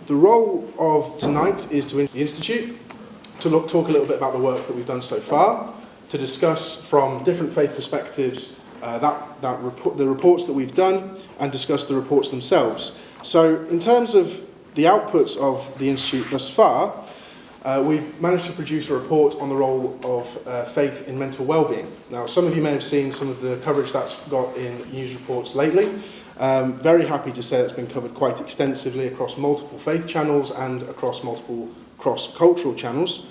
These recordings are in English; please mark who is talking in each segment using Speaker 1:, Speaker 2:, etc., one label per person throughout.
Speaker 1: The role of tonight is to the Institute to talk a little bit about the work that we've done so far, to discuss from different faith perspectives the reports that we've done, and discuss the reports themselves. So in terms of the outputs of the Institute thus far, we've managed to produce a report on the role of faith in mental well-being. Now, some of you may have seen some of the coverage that's got in news reports lately. Very happy to say that's been covered quite extensively across multiple faith channels and across multiple cross-cultural channels.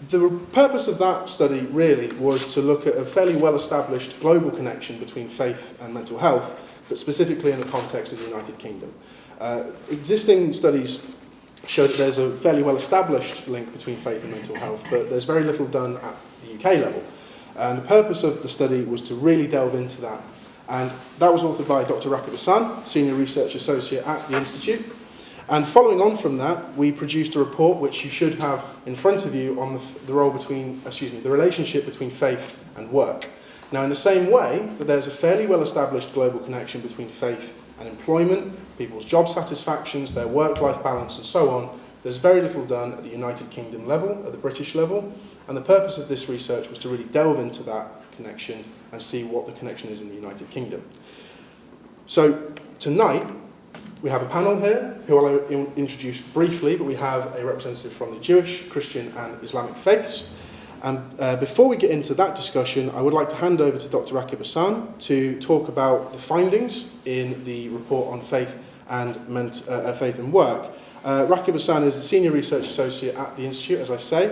Speaker 1: The purpose of that study really was to look at a fairly well-established global connection between faith and mental health, but specifically in the context of the United Kingdom. Existing studies show that there's a fairly well-established link between faith and mental health, but there's very little done at the UK level. And the purpose of the study was to really delve into that. And that was authored by Dr. Rakib Ehsan, Senior Research Associate at the Institute. And following on from that, we produced a report which you should have in front of you on the relationship between faith and work. Now, in the same way that there's a fairly well-established global connection between faith and employment, people's job satisfactions, their work-life balance, and so on, there's very little done at the United Kingdom level, at the British level, and the purpose of this research was to really delve into that connection and see what the connection is in the United Kingdom. So, tonight, we have a panel here, who I'll introduce briefly, but we have a representative from the Jewish, Christian, and Islamic faiths. And before we get into that discussion, I would like to hand over to Dr. Rakib Ehsan to talk about the findings in the report on faith and faith and work. Rakib Ehsan is the Senior Research Associate at the Institute, as I say.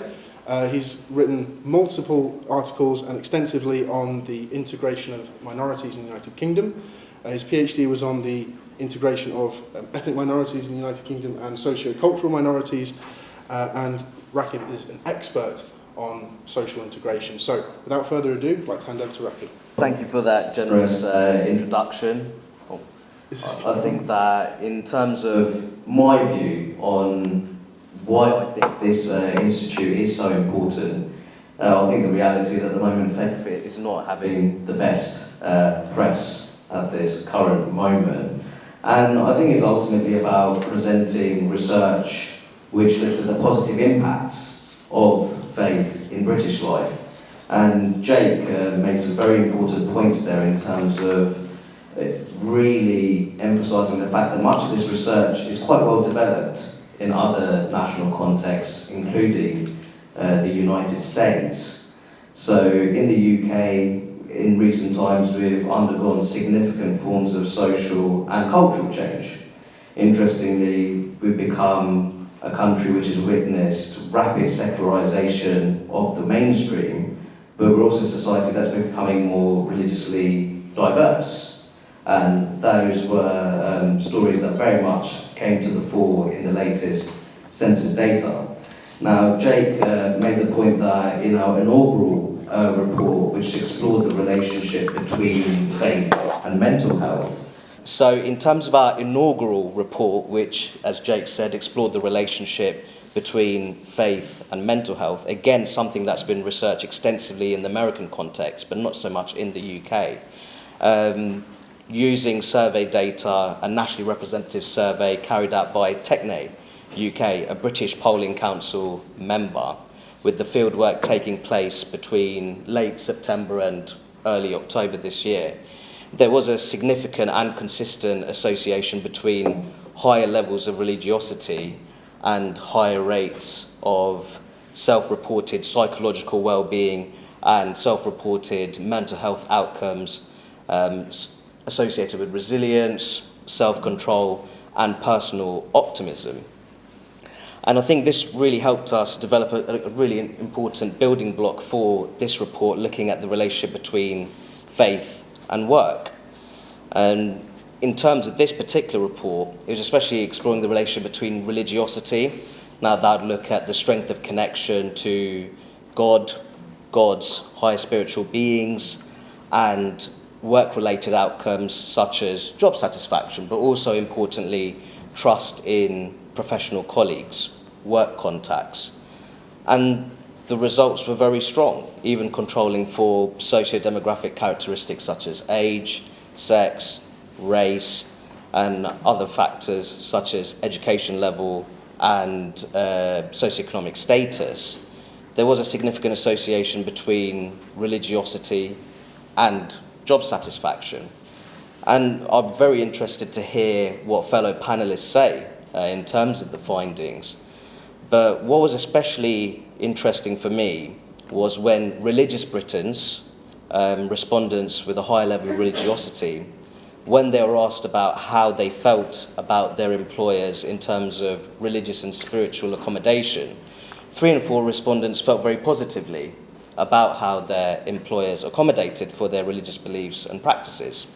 Speaker 1: He's written multiple articles and extensively on the integration of minorities in the United Kingdom. His PhD was on the integration of ethnic minorities in the United Kingdom and socio-cultural minorities, and Rakib is an expert on social integration. So, without further ado, I'd like to hand over to Rakib.
Speaker 2: Thank you for that generous introduction. I think that in terms of my view on why I think this institute is so important, I think the reality is at the moment FedFit is not having the best press at this current moment. And I think it's ultimately about presenting research which looks at the positive impacts of faith in British life. And Jake made some very important points there in terms of really emphasising the fact that much of this research is quite well developed in other national contexts, including the United States. So in the UK, in recent times, we've undergone significant forms of social and cultural change. Interestingly, we've become a country which has witnessed rapid secularisation of the mainstream, but we're also a society that's been becoming more religiously diverse. And those were stories that very much came to the fore in the latest census data. Now, Jake made the point that in our inaugural report, which explored the relationship between faith and mental health. So in terms of our inaugural report, which, as Jake said, explored the relationship between faith and mental health, again, something that's been researched extensively in the American context, but not so much in the UK. Using survey data, a nationally representative survey carried out by Techne UK, a British polling council member, with the fieldwork taking place between late September and early October this year. There was a significant and consistent association between higher levels of religiosity and higher rates of self-reported psychological well-being and self-reported mental health outcomes associated with resilience, self-control, and personal optimism. And I think this really helped us develop a really important building block for this report, looking at the relationship between faith and work. And in terms of this particular report, it was especially exploring the relationship between religiosity. Now that would look at the strength of connection to God, God's higher spiritual beings, and work-related outcomes such as job satisfaction, but also importantly, trust in professional colleagues, work contacts. And the results were very strong, even controlling for socio-demographic characteristics such as age, sex, race, and other factors such as education level and socioeconomic status, there was a significant association between religiosity and job satisfaction. And I'm very interested to hear what fellow panelists say in terms of the findings. But what was especially interesting for me was when religious Britons, respondents with a higher level of religiosity, when they were asked about how they felt about their employers in terms of religious and spiritual accommodation, 3 in 4 respondents felt very positively about how their employers accommodated for their religious beliefs and practices.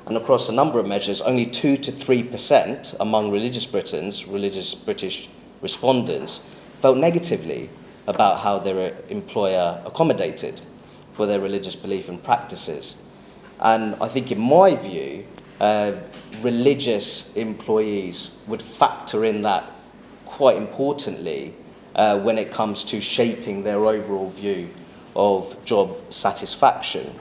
Speaker 2: And across a number of measures, only 2 to 3% among religious Britons, religious British respondents, felt negatively about how their employer accommodated for their religious belief and practices. And I think in my view, religious employees would factor in that quite importantly when it comes to shaping their overall view of job satisfaction.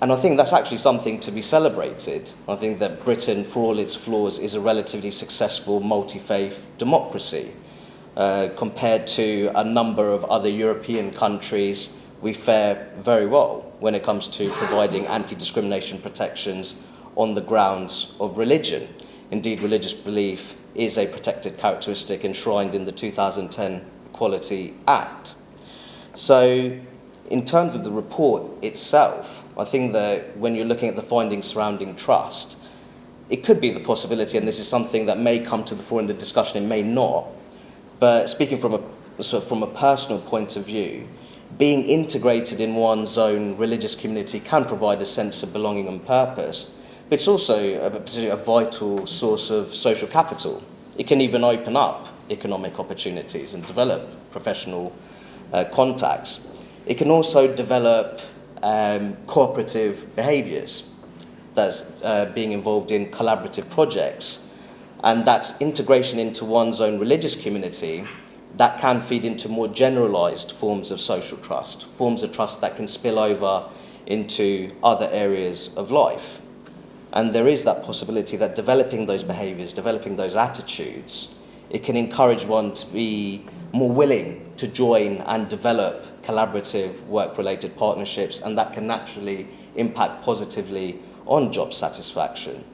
Speaker 2: And I think that's actually something to be celebrated. I think that Britain, for all its flaws, is a relatively successful multi-faith democracy. Compared to a number of other European countries, we fare very well when it comes to providing anti-discrimination protections on the grounds of religion. Indeed, religious belief is a protected characteristic enshrined in the 2010 Equality Act. So, in terms of the report itself, I think that when you're looking at the findings surrounding trust, it could be the possibility, and this is something that may come to the fore in the discussion, it may not, but speaking from a personal point of view, being integrated in one's own religious community can provide a sense of belonging and purpose, but it's also a vital source of social capital. It can even open up economic opportunities and develop professional contacts. It can also develop cooperative behaviours, that's being involved in collaborative projects, and that integration into one's own religious community that can feed into more generalised forms of social trust, forms of trust that can spill over into other areas of life. And there is that possibility that developing those behaviours, developing those attitudes, it can encourage one to be more willing to join and develop collaborative work-related partnerships, and that can naturally impact positively on job satisfaction.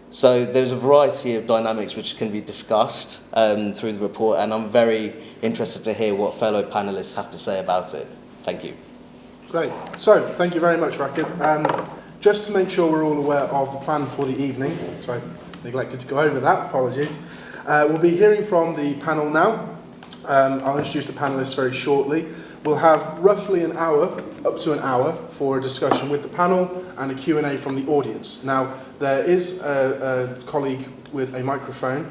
Speaker 2: So there's a variety of dynamics which can be discussed through the report, and I'm very interested to hear what fellow panellists have to say about it. Thank you.
Speaker 1: Great. So, thank you very much, Rakib. Just to make sure we're all aware of the plan for the evening, sorry, neglected to go over that, apologies. We'll be hearing from the panel now. I'll introduce the panellists very shortly. We'll have roughly an hour, up to an hour, for a discussion with the panel and a Q&A from the audience. Now, there is a colleague with a microphone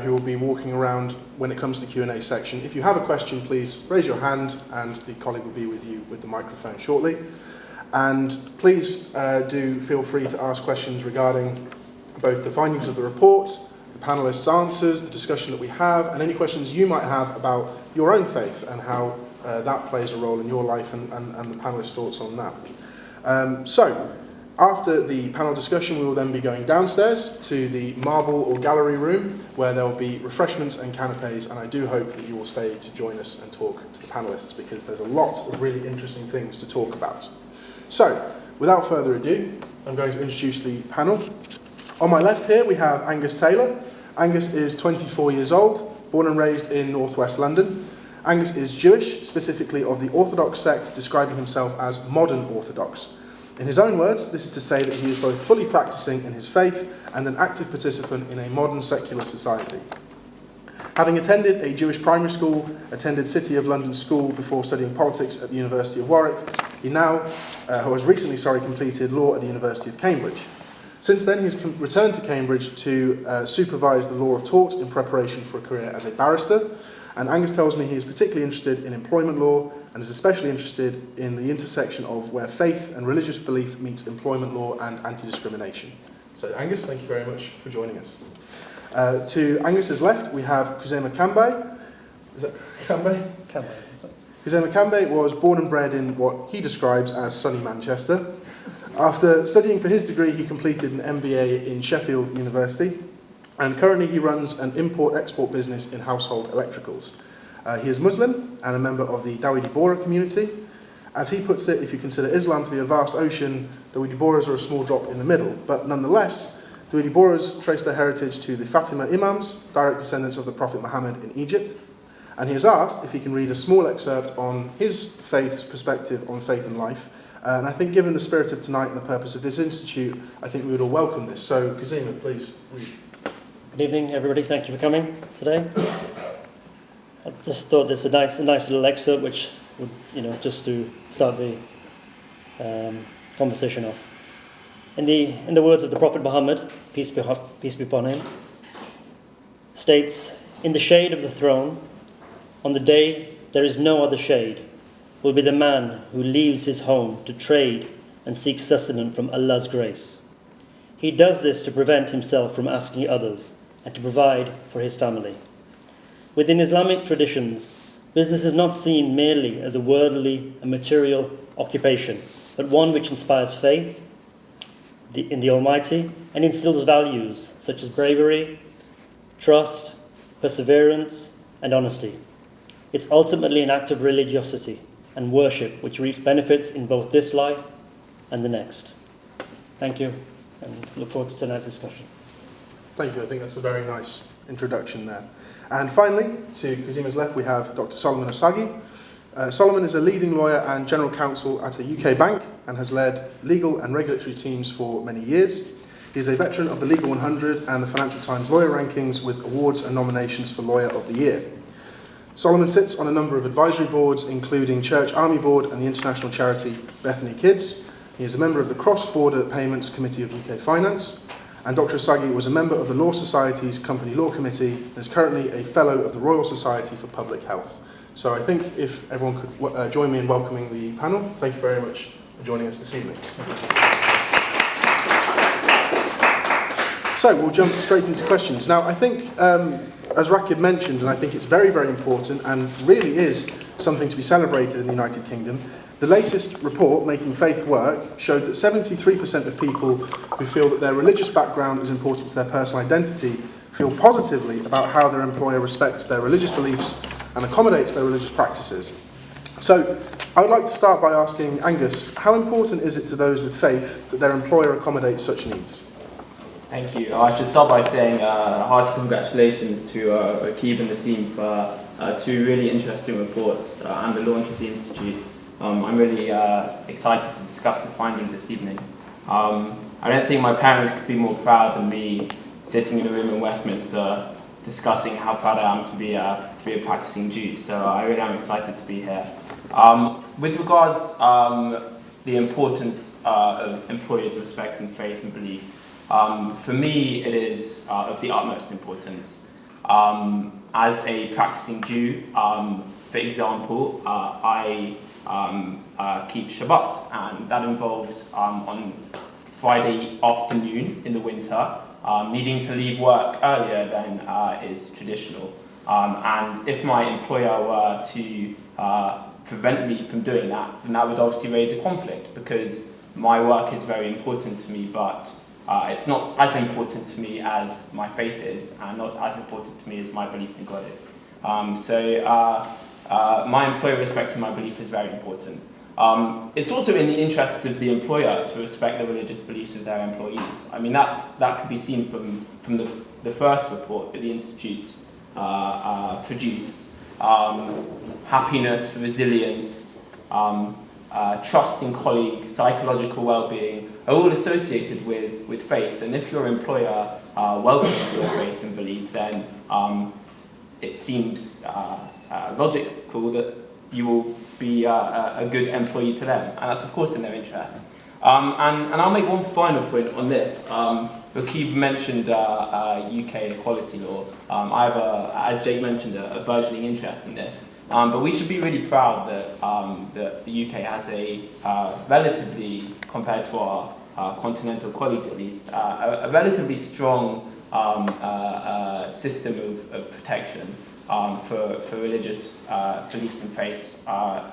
Speaker 1: who will be walking around when it comes to the Q&A section. If you have a question, please raise your hand and the colleague will be with you with the microphone shortly. And please do feel free to ask questions regarding both the findings of the report, the panellists' answers, the discussion that we have, and any questions you might have about your own faith and how that plays a role in your life and the panellists' thoughts on that. So, after the panel discussion, we will then be going downstairs to the marble or gallery room where there will be refreshments and canapes, and I do hope that you will stay to join us and talk to the panellists because there's a lot of really interesting things to talk about. So, without further ado, I'm going to introduce the panel. On my left here, we have Angus Taylor. Angus is 24 years old, born and raised in northwest London. Angus is Jewish, specifically of the Orthodox sect, describing himself as modern Orthodox. In his own words, this is to say that he is both fully practicing in his faith and an active participant in a modern secular society. Having attended a Jewish primary school, attended City of London School before studying politics at the University of Warwick, he now has recently completed law at the University of Cambridge. Since then, he's returned to Cambridge to supervise the law of tort in preparation for a career as a barrister. And Angus tells me he is particularly interested in employment law and is especially interested in the intersection of where faith and religious belief meets employment law and anti-discrimination. So Angus, thank you very much for joining us. To Angus's left, we have Kuzema Kambe. Is that Kambe?
Speaker 3: Kambe.
Speaker 1: Kuzema Kambe was born and bred in what he describes as sunny Manchester. After studying for his degree, he completed an MBA in Sheffield University, and currently he runs an import-export business in household electricals. He is Muslim and a member of the Dawidi Bora community. As he puts it, if you consider Islam to be a vast ocean, Dawidi Boras are a small drop in the middle. But nonetheless, Dawidi Boras trace their heritage to the Fatima Imams, direct descendants of the Prophet Muhammad in Egypt. And he has asked if he can read a small excerpt on his faith's perspective on faith and life. And I think given the spirit of tonight and the purpose of this institute, I think we would all welcome this. So, Kazima, please read.
Speaker 3: Good evening, everybody. Thank you for coming today. I just thought this a nice little excerpt, which would, just to start the conversation off. In the words of the Prophet Muhammad, peace be upon him, states, "In the shade of the throne, on the day there is no other shade, will be the man who leaves his home to trade and seek sustenance from Allah's grace. He does this to prevent himself from asking others and to provide for his family." Within Islamic traditions, business is not seen merely as a worldly and material occupation, but one which inspires faith in the Almighty and instills values such as bravery, trust, perseverance, and honesty. It's ultimately an act of religiosity and worship which reaps benefits in both this life and the next. Thank you, and look forward to tonight's discussion.
Speaker 1: Thank you. I think that's a very nice introduction there. And finally, to Kazima's left, we have Dr. Solomon Osagie. Solomon is a leading lawyer and general counsel at a UK bank and has led legal and regulatory teams for many years. He is a veteran of the Legal 100 and the Financial Times Lawyer Rankings with awards and nominations for Lawyer of the Year. Solomon sits on a number of advisory boards, including Church Army Board and the international charity Bethany Kids. He is a member of the Cross-Border Payments Committee of UK Finance. And Dr. Osagie was a member of the Law Society's Company Law Committee and is currently a Fellow of the Royal Society for Public Health. So I think if everyone could join me in welcoming the panel. Thank you very much for joining us this evening. So we'll jump straight into questions. Now I think, as Rakib mentioned, and I think it's very, very important and really is something to be celebrated in the United Kingdom, the latest report, Making Faith Work, showed that 73% of people who feel that their religious background is important to their personal identity feel positively about how their employer respects their religious beliefs and accommodates their religious practices. So, I would like to start by asking Angus, how important is it to those with faith that their employer accommodates such needs?
Speaker 4: Thank you. I should start by saying hearty congratulations to Rakib and the team for two really interesting reports and the launch of the Institute. I'm really excited to discuss the findings this evening. I don't think my parents could be more proud than me sitting in a room in Westminster discussing how proud I am to be a practicing Jew. So I really am excited to be here. With regards the importance of employers respecting faith and belief, for me it is of the utmost importance. As a practicing Jew, for example, I keep Shabbat, and that involves on Friday afternoon in the winter needing to leave work earlier than is traditional. And if my employer were to prevent me from doing that, then that would obviously raise a conflict because my work is very important to me, but it's not as important to me as my faith is, and not as important to me as my belief in God is. My employer respecting my belief is very important. It's also in the interests of the employer to respect the religious beliefs of their employees. I mean, that could be seen from the first report that the Institute produced. Happiness, resilience, trust in colleagues, psychological well-being are all associated with faith. And if your employer welcomes your faith and belief, then it seems logical that you will be a good employee to them, and that's of course in their interest. And I'll make one final point on this. Rakib mentioned UK equality law. I have, as Jake mentioned, a burgeoning interest in this. But we should be really proud that the UK has a relatively, compared to our continental colleagues at least, a relatively strong system of protection for religious beliefs and faiths.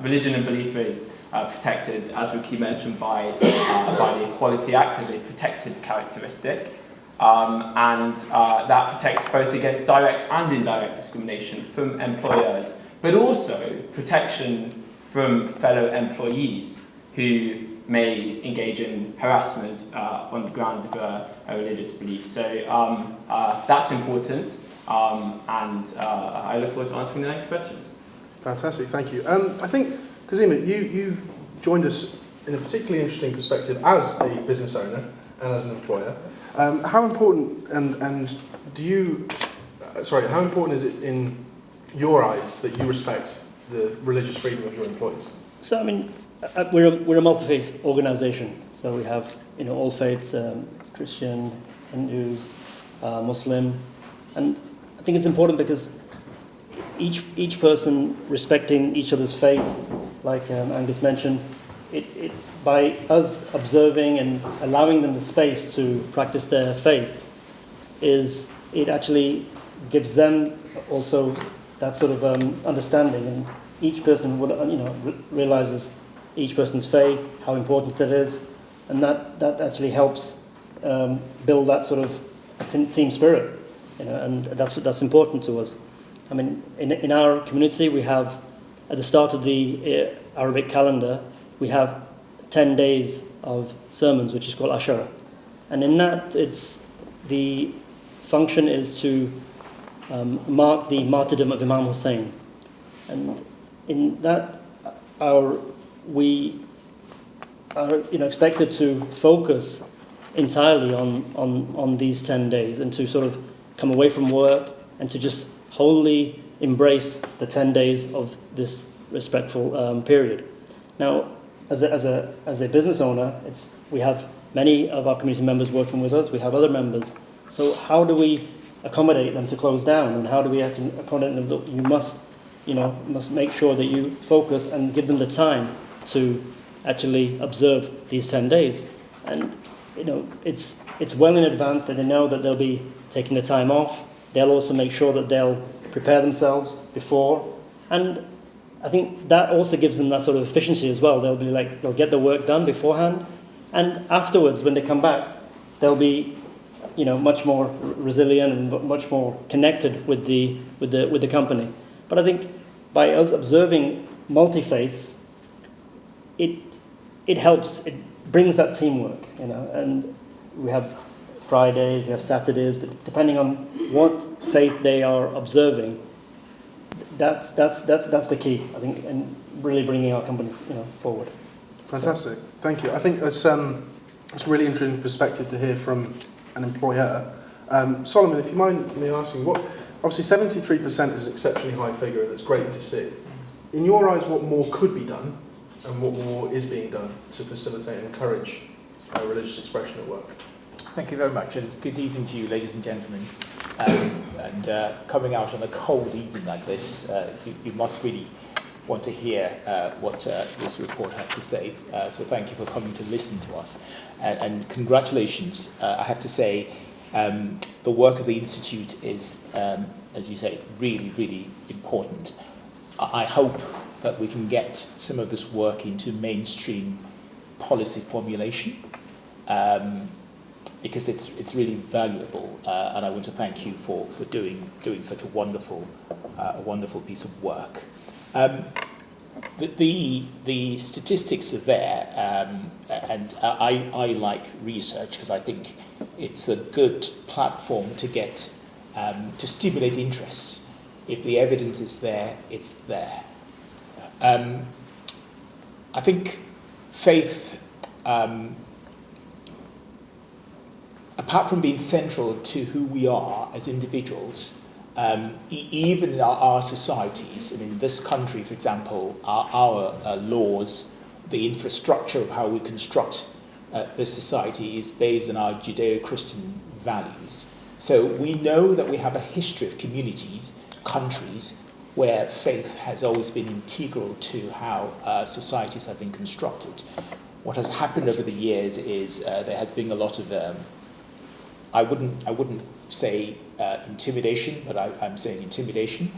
Speaker 4: Religion and belief is protected, as Ricky mentioned, by the Equality Act as a protected characteristic. And that protects both against direct and indirect discrimination from employers, but also protection from fellow employees who may engage in harassment on the grounds of a religious belief. So that's important, and I look forward to answering the next questions.
Speaker 1: Fantastic, thank you. I think, Kazima, you've joined us in a particularly interesting perspective as a business owner and as an employer. How important how important is it in your eyes that you respect the religious freedom of your employees?
Speaker 3: So I mean, we're a multi-faith organisation. So we have all faiths, Christian, Hindus, Muslim, and I think it's important because each person respecting each other's faith, like Angus mentioned, it by us observing and allowing them the space to practice their faith, it actually gives them also that sort of understanding, and each person would realizes each person's faith, how important it is, and that actually helps build that sort of team spirit, and that's important to us. I mean, in our community, we have at the start of the Arabic calendar, we have 10 days of sermons, which is called Ashara, and in that, the function is to mark the martyrdom of Imam Hussein, and in that, we are expected to focus entirely on these 10 days and to sort of come away from work and to just wholly embrace the 10 days of this respectful period. Now, as a business owner, we have many of our community members working with us. We have other members. So how do we accommodate them to close down, and how do we actually accommodate them that you must make sure that you focus and give them the time to actually observe these 10 days. And it's well in advance that they know that they'll be taking the time off. They'll also make sure that they'll prepare themselves before, and I think that also gives them that sort of efficiency as well. They'll get the work done beforehand, and afterwards when they come back, they'll be much more resilient and much more connected with the company. But I think by us observing multi-faiths, it helps. It brings that teamwork, and we have Fridays, we have Saturdays, depending on what faith they are observing. That's the key, I think, in really bringing our company forward.
Speaker 1: Fantastic, thank you. I think it's a really interesting perspective to hear from an employer. Solomon, if you mind me asking, obviously 73% is an exceptionally high figure, and it's great to see. In your eyes, what more could be done, and what more is being done to facilitate and encourage religious expression at work?
Speaker 5: Thank you very much, and good evening to you, ladies and gentlemen. And coming out on a cold evening like this, you must really want to hear what this report has to say. So thank you for coming to listen to us. And congratulations, I have to say, the work of the Institute is, as you say, really, really important. I hope that we can get some of this work into mainstream policy formulation, because it's really valuable, and I want to thank you for doing such a wonderful piece of work. The statistics are there, and I like research because I think it's a good platform to get to stimulate interest. If the evidence is there, it's there. I think faith, apart from being central to who we are as individuals, even in our societies, I mean, this country, for example, our laws, the infrastructure of how we construct this society is based on our Judeo-Christian values. So we know that we have a history of communities, countries, where faith has always been integral to how societies have been constructed. What has happened over the years is there has been a lot of I wouldn't say, intimidation, but I'm saying intimidation,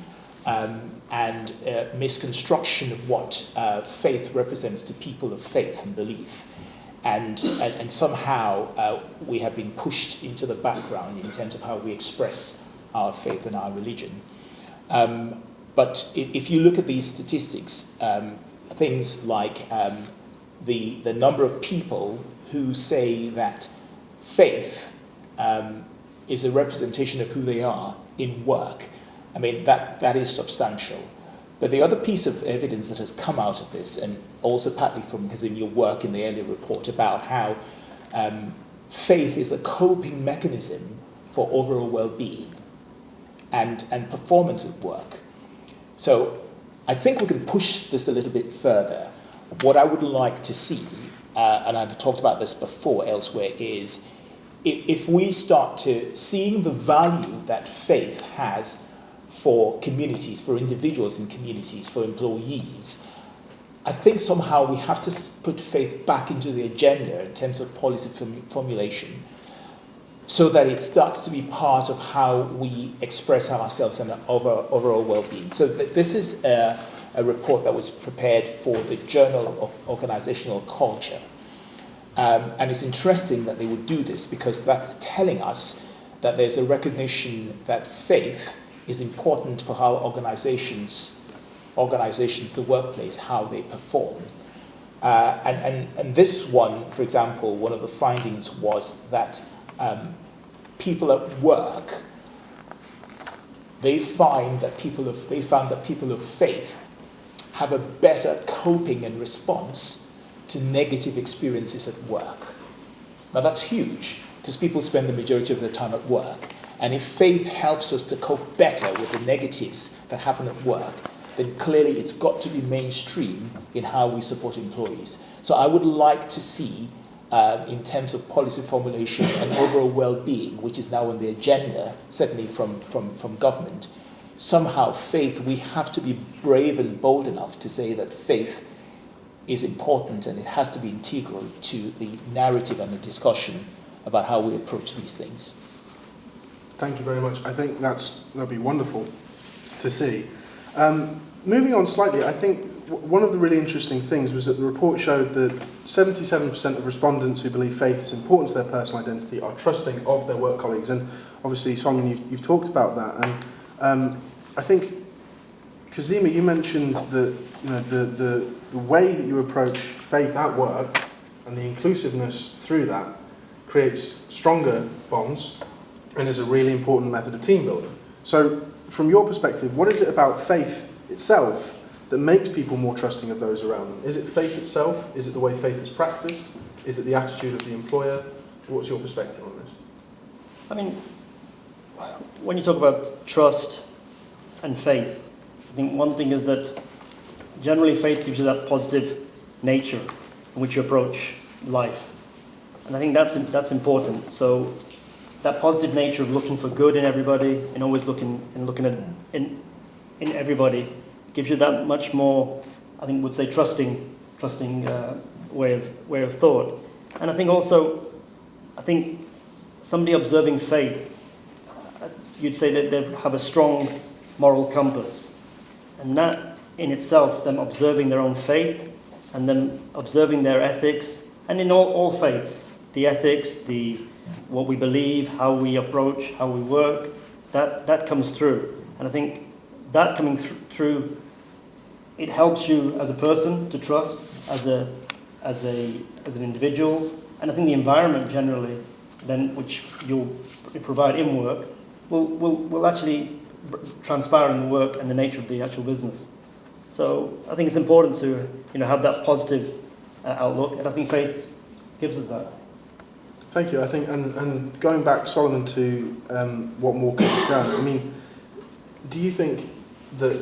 Speaker 5: and misconstruction of what faith represents to people of faith and belief. And somehow we have been pushed into the background in terms of how we express our faith and our religion. But if you look at these statistics, things like the number of people who say that faith is a representation of who they are in work, I mean, that is substantial. But the other piece of evidence that has come out of this, and also partly because in your work in the earlier report about how faith is a coping mechanism for overall well-being and performance at work. So I think we can push this a little bit further. What I would like to see, and I've talked about this before elsewhere, is if we start to seeing the value that faith has for communities, for individuals in communities, for employees, I think somehow we have to put faith back into the agenda in terms of policy formulation, so that it starts to be part of how we express ourselves and overall well-being. So this is a report that was prepared for the Journal of Organizational Culture. And it's interesting that they would do this, because that's telling us that there's a recognition that faith is important for how organizations, the workplace, how they perform. And this one, for example, one of the findings was that people at work, they found that people of faith have a better coping and response to negative experiences at work. Now that's huge, because people spend the majority of their time at work. And if faith helps us to cope better with the negatives that happen at work, then clearly it's got to be mainstream in how we support employees. So I would like to see, in terms of policy formulation and overall well-being, which is now on the agenda, certainly from government, somehow faith, we have to be brave and bold enough to say that faith is important and it has to be integral to the narrative and the discussion about how we approach these things.
Speaker 1: Thank you very much. I think that'll be wonderful to see. Moving on slightly, I think one of the really interesting things was that the report showed that 77% of respondents who believe faith is important to their personal identity are trusting of their work colleagues. And obviously, Simon, you've talked about that. And I think, Kazima, you mentioned that the way that you approach faith at work and the inclusiveness through that creates stronger bonds and is a really important method of team building. So, from your perspective, what is it about faith itself that makes people more trusting of those around them? Is it faith itself? Is it the way faith is practiced? Is it the attitude of the employer? What's your perspective on this?
Speaker 3: I mean, when you talk about trust and faith, I think one thing is that generally faith gives you that positive nature in which you approach life. And I think that's important. So that positive nature of looking for good in everybody and always looking at in everybody gives you that much more, I think, would say trusting way of thought. And I think also, somebody observing faith, you'd say that they have a strong moral compass, and that in itself, them observing their own faith and them observing their ethics, and in all faiths, the ethics, what we believe, how we approach, how we work, that comes through. And I think that coming through, it helps you as a person to trust, as an individual, and I think the environment generally, then which you'll provide in work, will actually transpire in the work and the nature of the actual business. So I think it's important to have that positive outlook, and I think faith gives us that.
Speaker 1: Thank you. I think, and going back, Solomon, to what more could be done. I mean, do you think that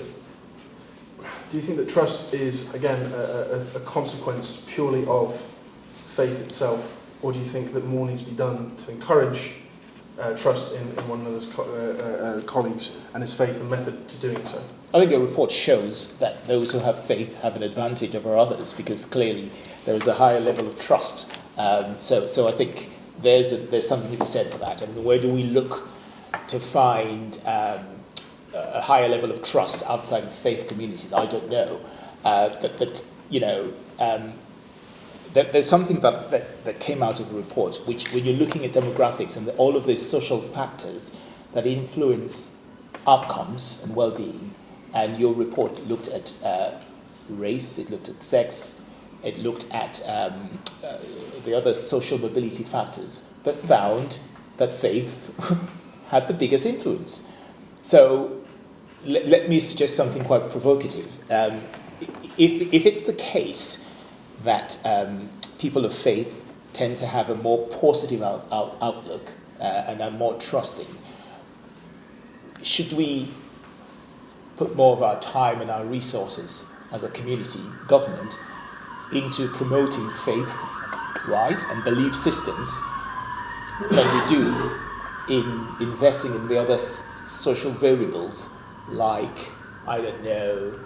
Speaker 1: trust is again a consequence purely of faith itself, or do you think that more needs to be done to encourage trust in one another's colleagues and its faith and method to doing so?
Speaker 5: I think your report shows that those who have faith have an advantage over others, because clearly there is a higher level of trust. So I think there's something to be said for that. I mean, where do we look to find a higher level of trust outside of faith communities. I don't know, but you know. There's something that came out of the report, which when you're looking at demographics and all of these social factors that influence outcomes and well-being, and your report looked at race, it looked at sex, it looked at the other social mobility factors, but found that faith had the biggest influence. So let me suggest something quite provocative. If it's the case that people of faith tend to have a more positive outlook and are more trusting, should we put more of our time and our resources as a community, government, into promoting faith, right, and belief systems than we do in investing in the other social variables like, I don't know,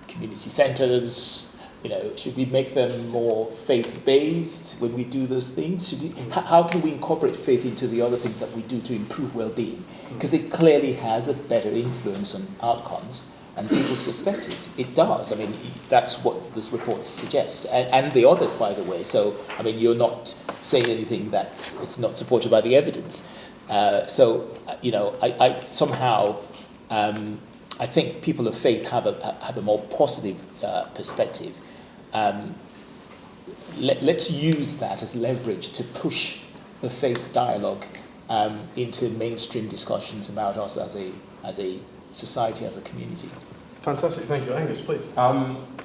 Speaker 5: community centres? You know, should we make them more faith-based when we do those things? How can we incorporate faith into the other things that we do to improve well-being? Because it clearly has a better influence on outcomes and people's perspectives. It does. I mean, that's what this report suggests, and the others, by the way. So, I mean, you're not saying anything that it's not supported by the evidence. You know, I somehow. I think people of faith have a more positive perspective. Let's use that as leverage to push the faith dialogue into mainstream discussions about us as a society, as a community.
Speaker 1: Fantastic, thank you. Angus, please.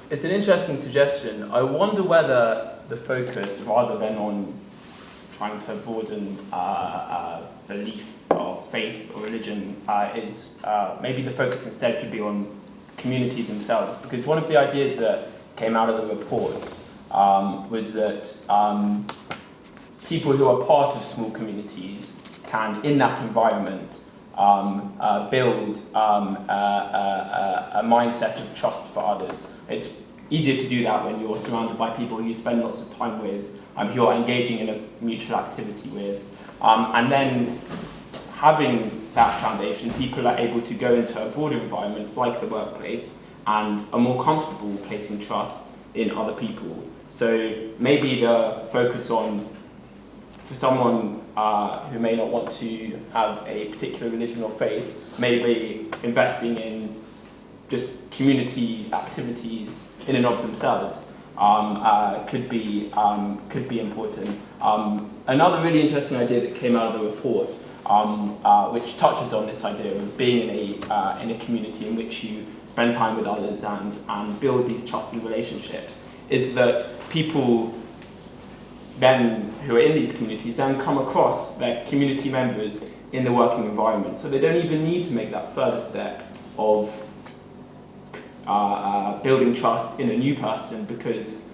Speaker 4: It's an interesting suggestion. I wonder whether the focus, rather than on trying to broaden belief or faith or religion, is maybe the focus instead should be on communities themselves. Because one of the ideas that came out of the report was that people who are part of small communities can, in that environment, build a mindset of trust for others. It's easier to do that when you're surrounded by people who you spend lots of time with, who are engaging in a mutual activity with. And then having that foundation, people are able to go into broader environments like the workplace and are more comfortable placing trust in other people. So maybe the focus on, for someone who may not want to have a particular religion or faith, maybe investing in just community activities in and of themselves could be important. Another really interesting idea that came out of the report, which touches on this idea of being in a community in which you spend time with others and build these trusting relationships, is that people then who are in these communities then come across their community members in the working environment. So they don't even need to make that further step of building trust in a new person, because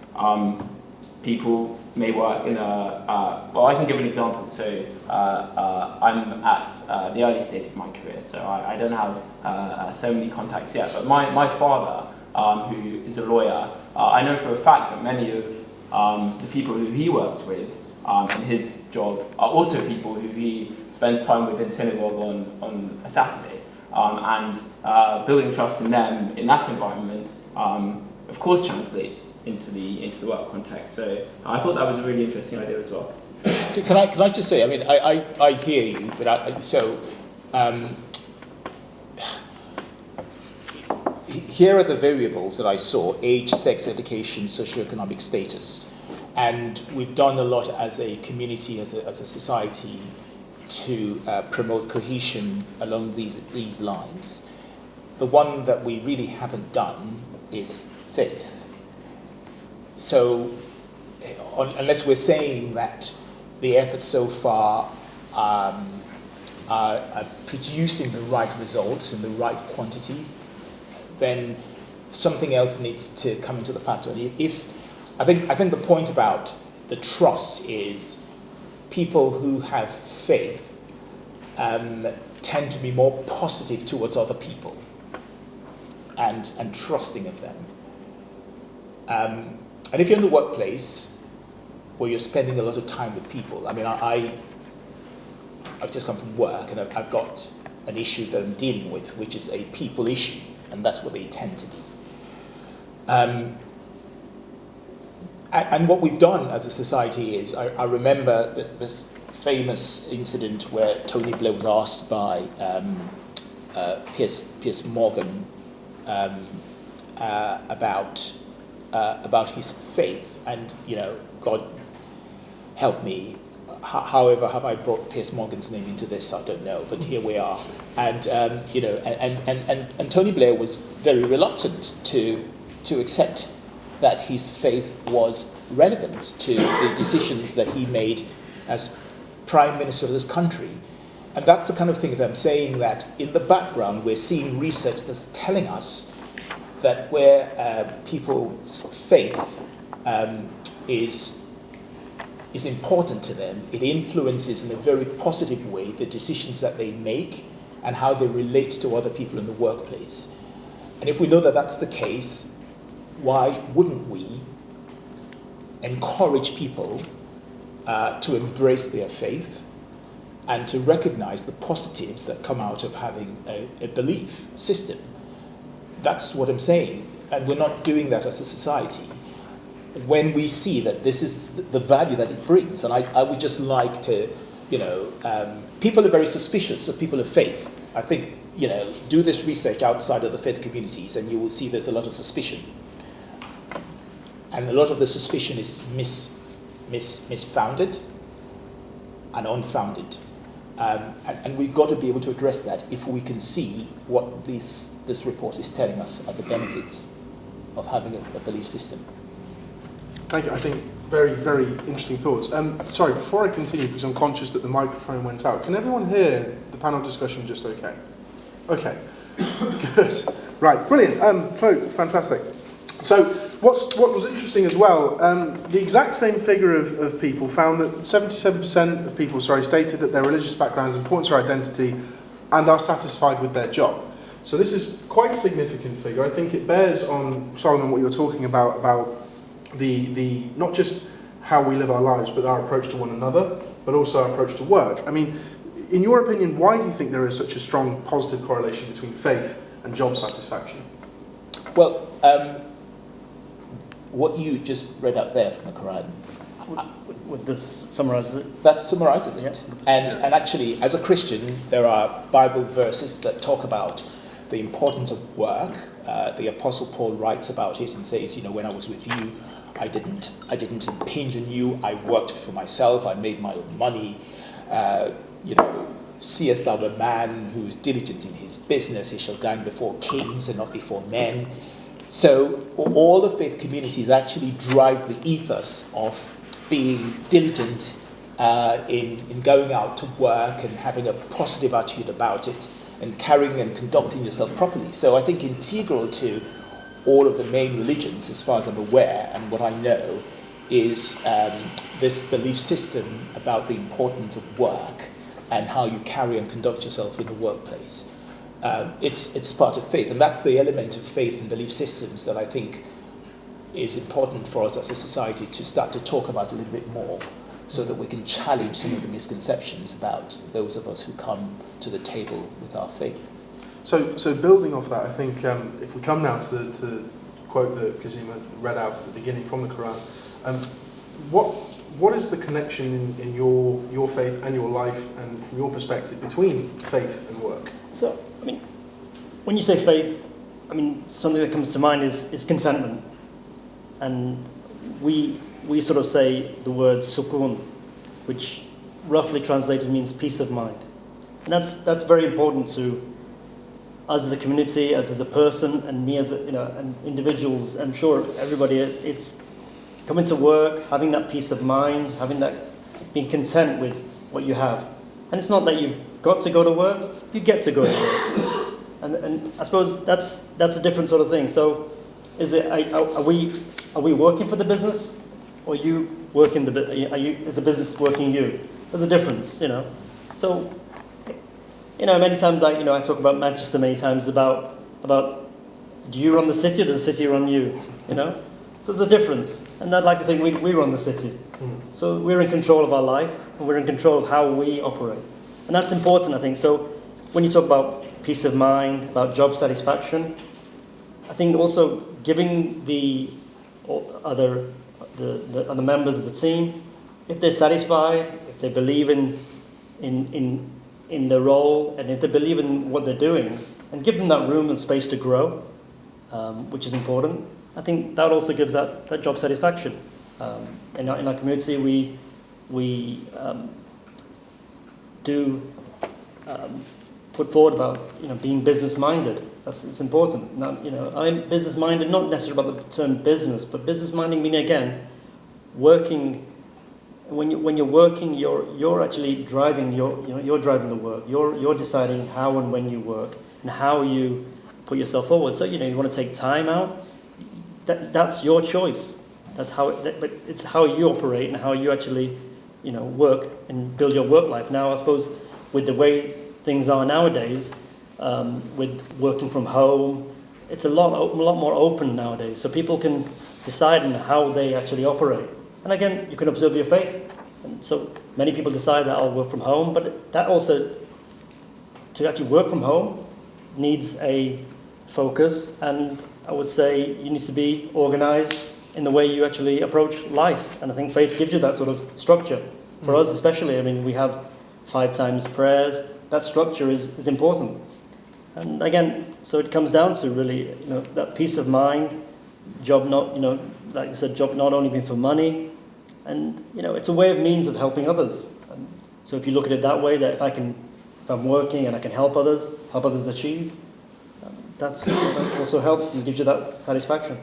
Speaker 4: people may work in well, I can give an example. So I'm at the early stage of my career, so I don't have so many contacts yet. But my father, who is a lawyer, I know for a fact that many of the people who he works with in his job are also people who he spends time with in synagogue on a Saturday. And building trust in them in that environment, of course, translates into the work context. So I thought that was a really interesting idea as well.
Speaker 5: Can I just say? I mean, I hear you, but here are the variables that I saw: age, sex, education, socioeconomic status, and we've done a lot as a community, as a society, to promote cohesion along these lines. The one that we really haven't done is faith. So, unless we're saying that the efforts so far are producing the right results in the right quantities, then something else needs to come into the factor. I think the point about the trust is people who have faith tend to be more positive towards other people and trusting of them. And if you're in the workplace, where you're spending a lot of time with people. I mean, I've just come from work, and I've got an issue that I'm dealing with, which is a people issue, and that's what they tend to be. And what we've done as a society is, I remember this famous incident where Tony Blair was asked by Piers Morgan about his faith, and God help me. However, have I brought Piers Morgan's name into this? I don't know, but here we are. And and Tony Blair was very reluctant to accept that his faith was relevant to the decisions that he made as Prime Minister of this country. And that's the kind of thing that I'm saying, that in the background we're seeing research that's telling us that where people's faith is important to them, it influences in a very positive way the decisions that they make and how they relate to other people in the workplace. And if we know that that's the case, why wouldn't we encourage people to embrace their faith and to recognize the positives that come out of having a belief system? That's what I'm saying. And we're not doing that as a society when we see that this is the value that it brings. And I would just like to, people are very suspicious of people of faith. I think, do this research outside of the faith communities and you will see there's a lot of suspicion. And a lot of the suspicion is misfounded and unfounded. And we've got to be able to address that if we can see what this report is telling us are the benefits of having a belief system.
Speaker 1: Thank you. I think very, very interesting thoughts. Sorry, before I continue, because I'm conscious that the microphone went out, can everyone hear the panel discussion just okay? Okay, good. Right, brilliant. Fantastic. So what was interesting as well, the exact same figure of people found that 77% of people, stated that their religious background is important to their identity and are satisfied with their job. So this is quite a significant figure. I think it bears on, Solomon, what you're talking about the not just how we live our lives, but our approach to one another, but also our approach to work. I mean, in your opinion, why do you think there is such a strong positive correlation between faith and job satisfaction?
Speaker 5: Well, what you just read out there from the Quran,
Speaker 3: What does summarize it?
Speaker 5: that summarizes it.
Speaker 3: Yeah.
Speaker 5: And actually, as a Christian, there are Bible verses that talk about the importance of work. The Apostle Paul writes about it and says, when I was with you, I didn't impinge on you. I worked for myself. I made my own money. Seest thou a man who is diligent in his business? He shall dine before kings and not before men. So all the faith communities actually drive the ethos of being diligent in going out to work and having a positive attitude about it and carrying and conducting yourself properly. So I think integral to all of the main religions, as far as I'm aware, and what I know, is this belief system about the importance of work and how you carry and conduct yourself in the workplace. It's part of faith, and that's the element of faith and belief systems that I think is important for us as a society to start to talk about a little bit more, so that we can challenge some of the misconceptions about those of us who come to the table with our faith.
Speaker 1: So building off that, I think if we come now to the quote that Kazima read out at the beginning from the Quran, what is the connection in your faith and your life, and from your perspective, between faith and work?
Speaker 3: So, I mean, when you say faith, I mean, something that comes to mind is contentment. And we sort of say the word sukun, which roughly translated means peace of mind. And that's very important to us as a community, us as a person, and me as and individuals. I'm sure everybody. It's coming to work, having that peace of mind, being content with what you have. And it's not that you've got to go to work; you get to go to work. And I suppose that's a different sort of thing. So, is are we working for the business, or you working is the business working you? There's a difference, So, many times I talk about Manchester many times about do you run the city or does the city run you? So there's a difference, and I'd like to think we run the city. So we're in control of our life, and we're in control of how we operate. And that's important, I think. So when you talk about peace of mind, about job satisfaction, I think also giving the other members of the team, if they're satisfied, if they believe in their role, and if they believe in what they're doing, and give them that room and space to grow, which is important. I think that also gives that job satisfaction. In our community, we do put forward about being business-minded. It's important. Now, I'm business-minded, not necessarily about the term business, but business-minded meaning, again, working. When you're working, you're actually driving you're driving the work. You're deciding how and when you work and how you put yourself forward. So you want to take time out. That's your choice. That's how. But it's how you operate and how you actually work and build your work life. Now, I suppose with the way things are nowadays, with working from home, it's a lot more open nowadays. So people can decide on how they actually operate. And again, you can observe your faith. And so many people decide that I'll work from home, but that also, to actually work from home, needs a focus, and I would say you need to be organized in the way you actually approach life. And I think faith gives you that sort of structure. For us especially, we have 5 times prayers. That structure is important. And again, so it comes down to really, that peace of mind, job not, like I said, job not only being for money, and it's a way of means of helping others. And so if you look at it that way, that if I'm working and I can help others achieve, that also helps and gives you that satisfaction.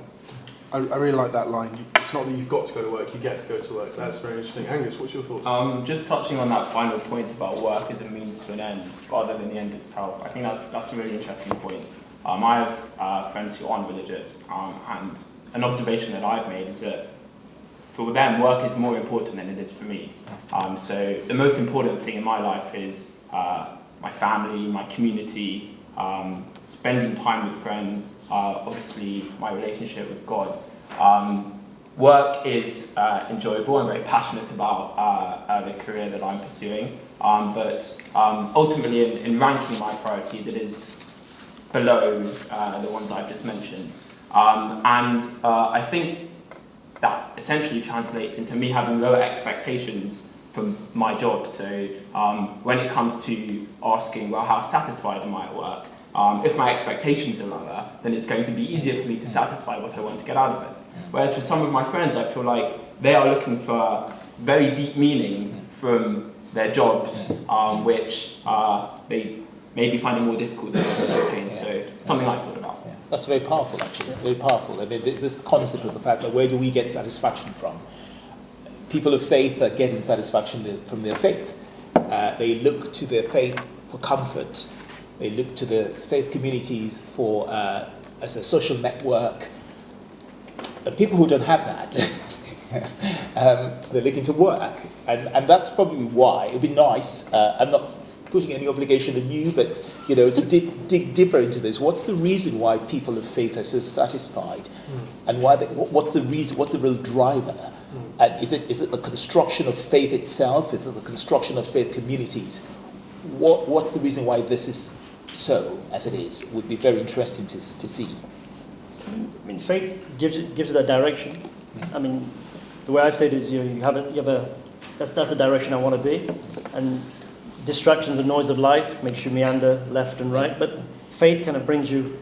Speaker 1: I really like that line. It's not that you've got to go to work, you get to go to work. That's very interesting. Angus, what's your thoughts?
Speaker 4: Just touching on that final point about work as a means to an end rather than the end itself. I think that's a really interesting point. I have friends who aren't religious, and an observation that I've made is that for them, work is more important than it is for me. So the most important thing in my life is my family, my community, spending time with friends, obviously my relationship with God. Work is enjoyable. I'm very passionate about the career that I'm pursuing, but ultimately in ranking my priorities, it is below the ones I've just mentioned. And I think that essentially translates into me having lower expectations from my job. So when it comes to asking, well, how satisfied am I at work? If my expectations are lower, then it's going to be easier for me to satisfy what I want to get out of it. Whereas for some of my friends, I feel like they are looking for very deep meaning from their jobs, which they may be finding more difficult to obtain. So something I thought about.
Speaker 5: Yeah. That's very powerful, actually. Very powerful. This concept of the fact that where do we get satisfaction from? People of faith are getting satisfaction from their faith. They look to their faith for comfort. They look to the faith communities for as a social network. And people who don't have that, they're looking to work. And that's probably why. It would be nice, I'm not putting any obligation on you, but to dig deeper into this. What's the reason why people of faith are so satisfied? And what's the reason, what's the real driver? And is it the construction of faith itself? Is it the construction of faith communities? What's the reason why this is so as it is? Would be very interesting to see.
Speaker 3: Faith gives you that direction. The way I say it is, you have a that's the direction I want to be, and distractions and noise of life makes you meander left and right. But faith kind of brings you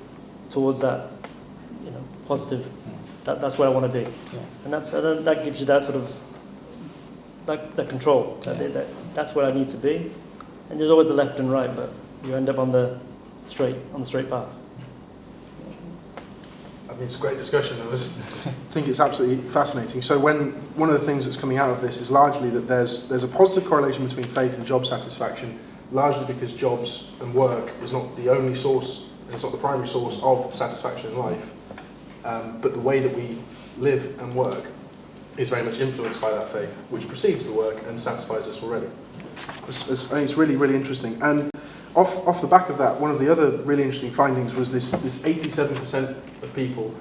Speaker 3: towards that, positive. That's where I want to be, and that gives you that sort of that control. That's where I need to be, and there's always a left and right, but you end up on the straight path.
Speaker 1: It's a great discussion. I think it's absolutely fascinating. So one of the things that's coming out of this is largely that there's a positive correlation between faith and job satisfaction, largely because jobs and work is not the only source, it's not the primary source of satisfaction in life, but the way that we live and work is very much influenced by that faith, which precedes the work and satisfies us already. It's really, really interesting. And off the back of that, one of the other really interesting findings was this 87% of people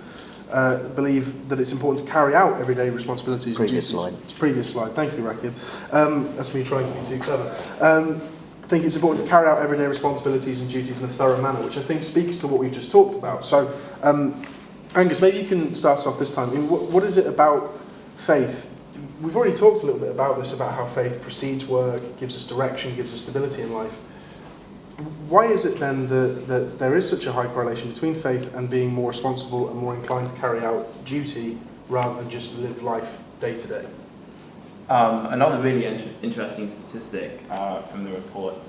Speaker 1: believe that it's important to carry out everyday responsibilities
Speaker 2: Previous
Speaker 1: and
Speaker 2: slide.
Speaker 1: duties. Previous slide. Thank you, Rakib. That's me trying to be too clever. Think it's important to carry out everyday responsibilities and duties in a thorough manner, which I think speaks to what we've just talked about. So, Angus, maybe you can start us off this time. I mean, what is it about faith? We've already talked a little bit about this, about how faith precedes work, gives us direction, gives us stability in life. Why is it then that there is such a high correlation between faith and being more responsible and more inclined to carry out duty rather than just live life day to day?
Speaker 4: Another really interesting statistic from the report.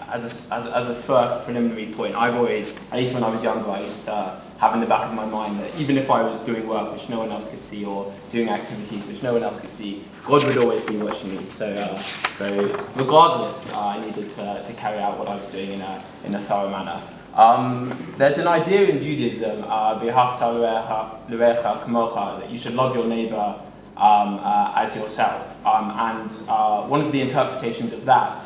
Speaker 4: As a first preliminary point, I've always, at least when I was younger, I used to have in the back of my mind that even if I was doing work which no one else could see or doing activities which no one else could see, God would always be watching me. So regardless, I needed to carry out what I was doing in a thorough manner. There's an idea in Judaism, v'ahavta l'recha kamocha, that you should love your neighbor as yourself. And one of the interpretations of that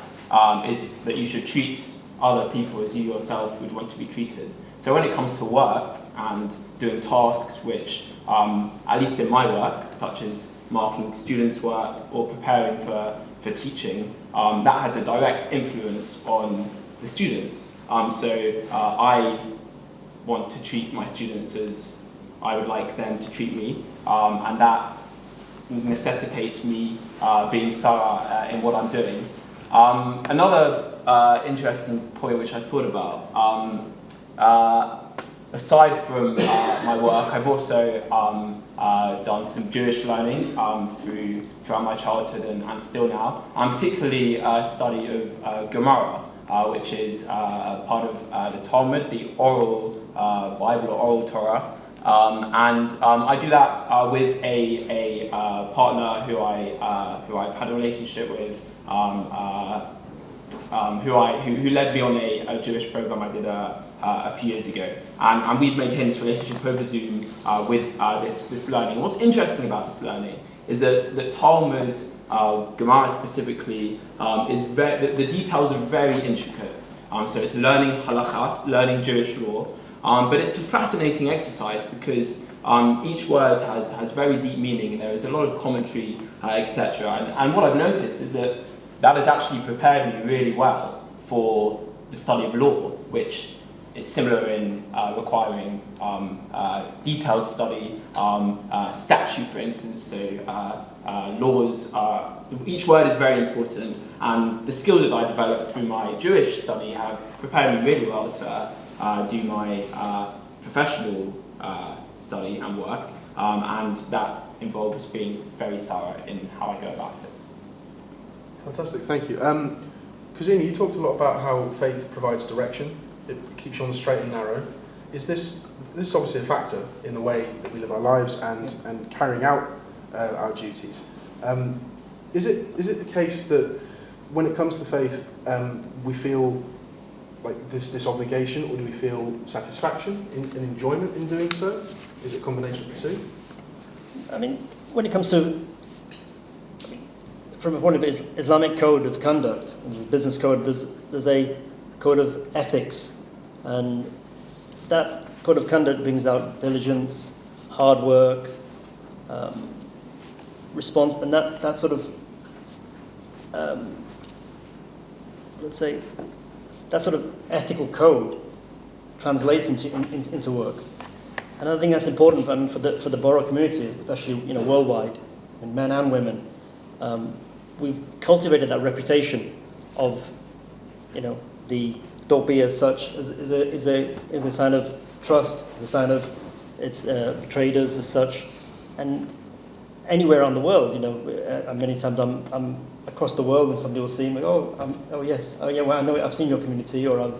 Speaker 4: is that you should treat other people as you yourself would want to be treated. So when it comes to work and doing tasks which, at least in my work, such as marking students' work or preparing for teaching, that has a direct influence on the students. I want to treat my students as I would like them to treat me, and that necessitates me being thorough in what I'm doing. Another interesting point which I thought about, aside from my work, I've also done some Jewish learning throughout my childhood and still now, and particularly a study of Gemara, which is part of the Talmud, the oral Bible or oral Torah. I do that with a partner who I've had a relationship with, who led me on a Jewish program I did a few years ago, and we've maintained this relationship over Zoom with this learning. What's interesting about this learning is that the Talmud, Gemara specifically, the details are very intricate. So it's learning halakha, learning Jewish law. But it's a fascinating exercise because each word has very deep meaning and there is a lot of commentary, etc. And what I've noticed is that has actually prepared me really well for the study of law, which is similar in requiring detailed study, statute, for instance. So laws, each word is very important, and the skills that I developed through my Jewish study have prepared me really well to do my professional study and work, and that involves being very thorough in how I go about it.
Speaker 1: Fantastic, thank you. Kazini, you talked a lot about how faith provides direction. It keeps you on the straight and narrow. This is obviously a factor in the way that we live our lives and carrying out our duties. Is it the case that when it comes to faith, we feel like this obligation, or do we feel satisfaction and enjoyment in doing so? Is it a combination of the two?
Speaker 3: I mean, when it comes to, from a point of Islamic code of conduct, business code, there's a code of ethics, and that code of conduct brings out diligence, hard work, response, and that sort of, let's say, that sort of ethical code translates into work. And I think that's important for the Borough community, especially worldwide, and men and women. We've cultivated that reputation of the don't be as such is a sign of trust, is a sign of it's traders as such, and anywhere around the world, many times I'm across the world and somebody will see me, well, I know I've seen your community, or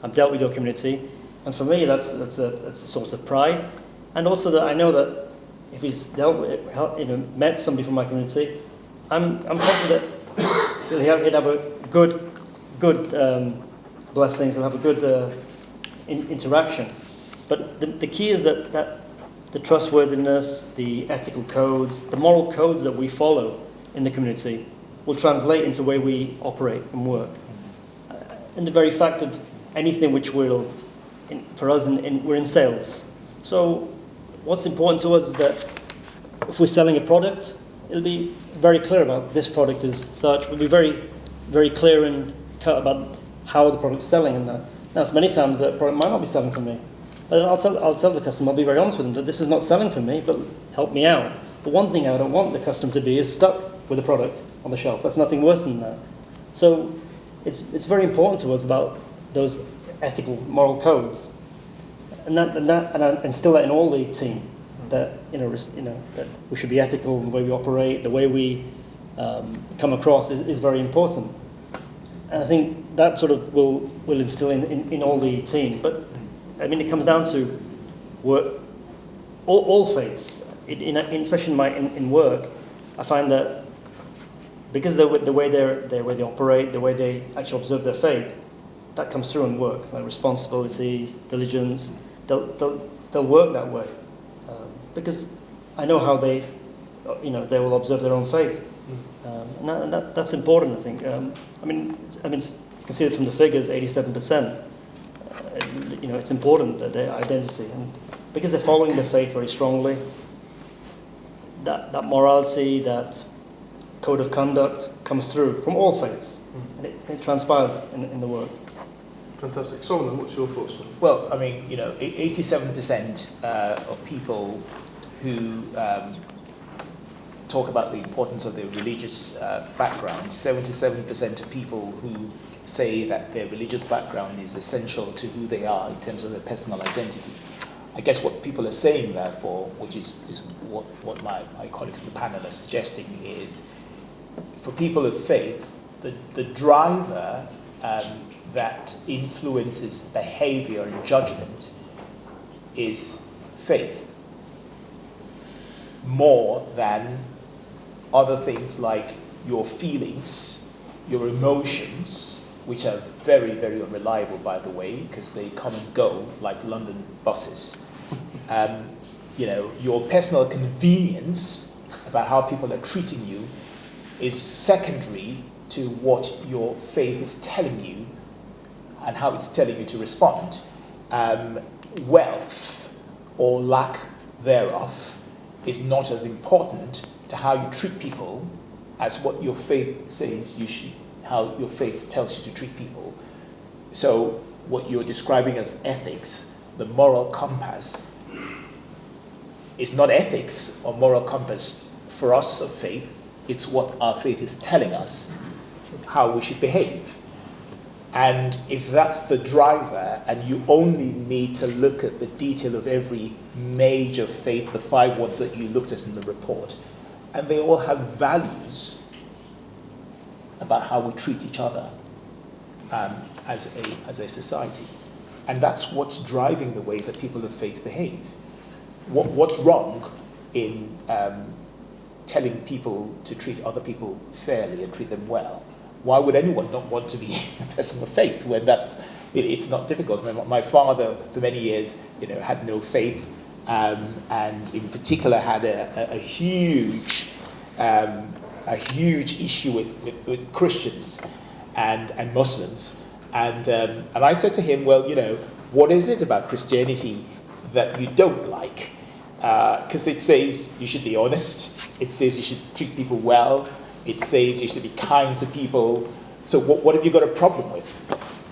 Speaker 3: I've dealt with your community, and for me that's a source of pride, and also that I know that if he's met somebody from my community, I'm confident that he'd have a good blessings and have a good interaction. But the key is that the trustworthiness, the ethical codes, the moral codes that we follow in the community will translate into the way we operate and work. And the very fact of anything which will, for us, we're in sales. So what's important to us is that if we're selling a product, it'll be very clear about this product is such. We'll be very, very clear and cut about how the product's selling and that. Now, it's many times that product might not be selling for me. But I'll tell the customer, I'll be very honest with them, that this is not selling for me, but help me out. But one thing I don't want the customer to be is stuck with the product on the shelf. That's nothing worse than that. So it's very important to us about those ethical, moral codes. And I instill that in all the team, that that we should be ethical in the way we operate, the way we come across is very important. And I think that sort of will instill in all the team. But I mean, it comes down to work. All faiths, especially in work, I find that because the way they operate, the way they actually observe their faith, that comes through in work, like responsibilities, diligence. They'll work that way because I know how they will observe their own faith, and that's important. I think. I mean, consider from the figures, 87%. It's important that their identity, and because they're following their faith very strongly, that morality, that code of conduct comes through from all faiths, and it transpires in the work.
Speaker 1: Fantastic. Solomon, what's your thoughts on it?
Speaker 5: Well, I mean, 87% of people who talk about the importance of their religious background, 77% of people who say that their religious background is essential to who they are in terms of their personal identity. I guess what people are saying, therefore, which is what my colleagues in the panel are suggesting, is for people of faith, the driver that influences behavior and judgment is faith, more than other things like your feelings, your emotions, which are very, very unreliable, by the way, because they come and go like London buses. Your personal convenience about how people are treating you is secondary to what your faith is telling you and how it's telling you to respond. Wealth or lack thereof is not as important to how you treat people as what your faith says you should, how your faith tells you to treat people. So what you're describing as ethics, the moral compass, is not ethics or moral compass for us of faith. It's what our faith is telling us how we should behave. And if that's the driver, and you only need to look at the detail of every major faith, the 5 ones that you looked at in the report, and they all have values about how we treat each other as a society. And that's what's driving the way that people of faith behave. What's wrong in telling people to treat other people fairly and treat them well? Why would anyone not want to be a person of faith when it's not difficult? My father, for many years, had no faith, and in particular had a huge issue with Christians and Muslims. And I said to him, well, what is it about Christianity that you don't like? Because it says you should be honest. It says you should treat people well. It says you should be kind to people. So what have you got a problem with?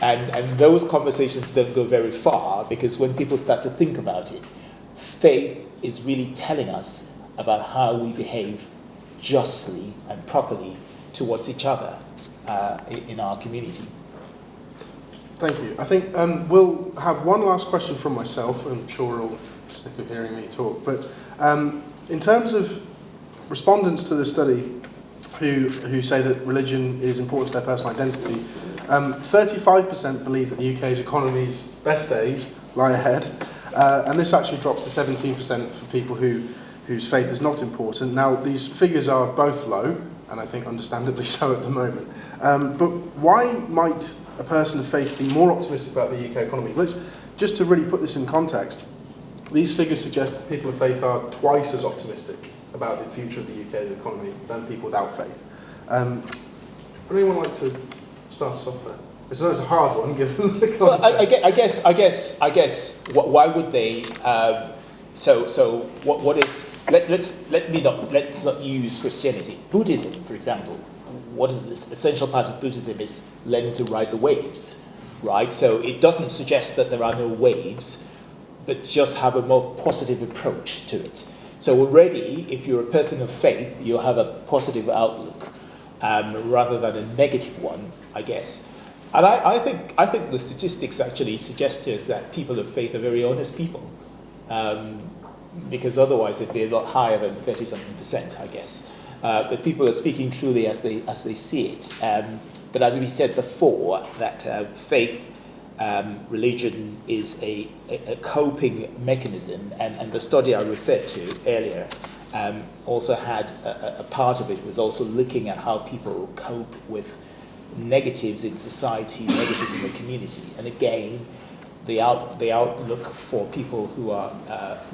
Speaker 5: And those conversations don't go very far, because when people start to think about it, faith is really telling us about how we behave justly and properly towards each other in our community.
Speaker 1: Thank you. I think we'll have one last question from myself. I'm sure we're all sick of hearing me talk. But in terms of respondents to the study who say that religion is important to their personal identity, 35% believe that the UK's economy's best days lie ahead. And this actually drops to 17% for people whose faith is not important. Now, these figures are both low, and I think understandably so at the moment. But why might a person of faith be more optimistic about the UK economy? Just to really put this in context, these figures suggest that people of faith are twice as optimistic about the future of the UK economy than people without faith. Would anyone like to start us off there? It's a hard one, given the context.
Speaker 5: Well, I guess. Why would they? So what is let's not use Christianity. Buddhism, for example, what is this essential part of Buddhism is learning to ride the waves, right? So it doesn't suggest that there are no waves, but just have a more positive approach to it. So already, if you're a person of faith, you'll have a positive outlook rather than a negative one, I guess. And I think the statistics actually suggest to us that people of faith are very honest people, because otherwise it'd be a lot higher than 30-something%, I guess. But people are speaking truly as they see it. But as we said before, that faith, religion is a coping mechanism, and the study I referred to earlier also had a part of it was also looking at how people cope with negatives in society, negatives in the community, and again, the outlook for people who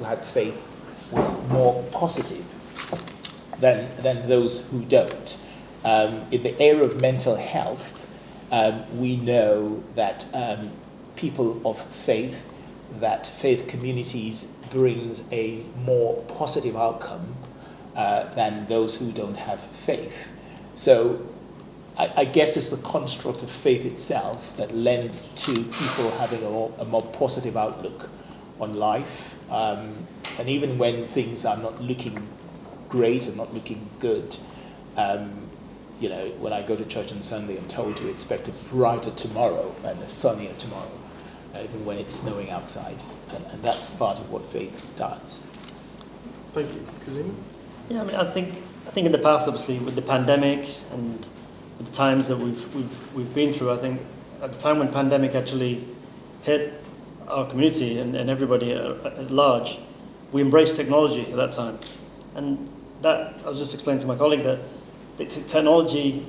Speaker 5: had faith was more positive than those who don't. In the area of mental health, we know that people of faith, that faith communities brings a more positive outcome than those who don't have faith. So I guess it's the construct of faith itself that lends to people having a more positive outlook on life. And even when things are not looking great and not looking good, when I go to church on Sunday, I'm told to expect a brighter tomorrow and a sunnier tomorrow, even when it's snowing outside. And that's part of what faith does.
Speaker 1: Thank you. Kazima?
Speaker 3: Yeah, I mean, I think in the past, obviously, with the pandemic and with the times that we've been through, I think at the time when pandemic actually hit our community and everybody at large, we embraced technology at that time. And that, I was just explaining to my colleague that the technology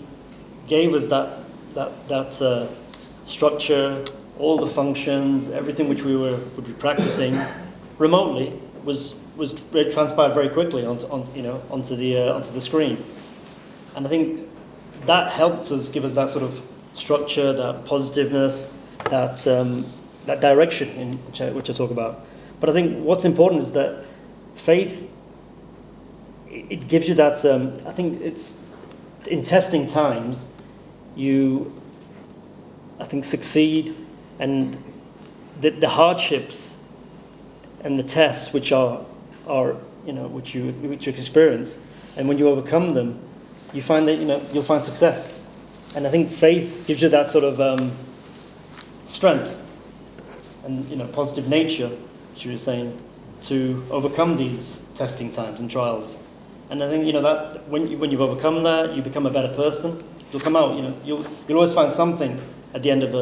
Speaker 3: gave us that structure, all the functions, everything which we would be practicing remotely was transpired very quickly onto the screen. And I think that helped us, give us that sort of structure, that positiveness, that direction in which I talk about. But I think what's important is that faith, it gives you that, I think it's, in testing times, you, I think, succeed, and the hardships and the tests which which you experience, and when you overcome them, you find that you'll find success. And I think faith gives you that sort of strength and positive nature, which you were saying, to overcome these testing times and trials. And I think that when you've overcome that, you become a better person. You'll come out. You'll always find something at the end of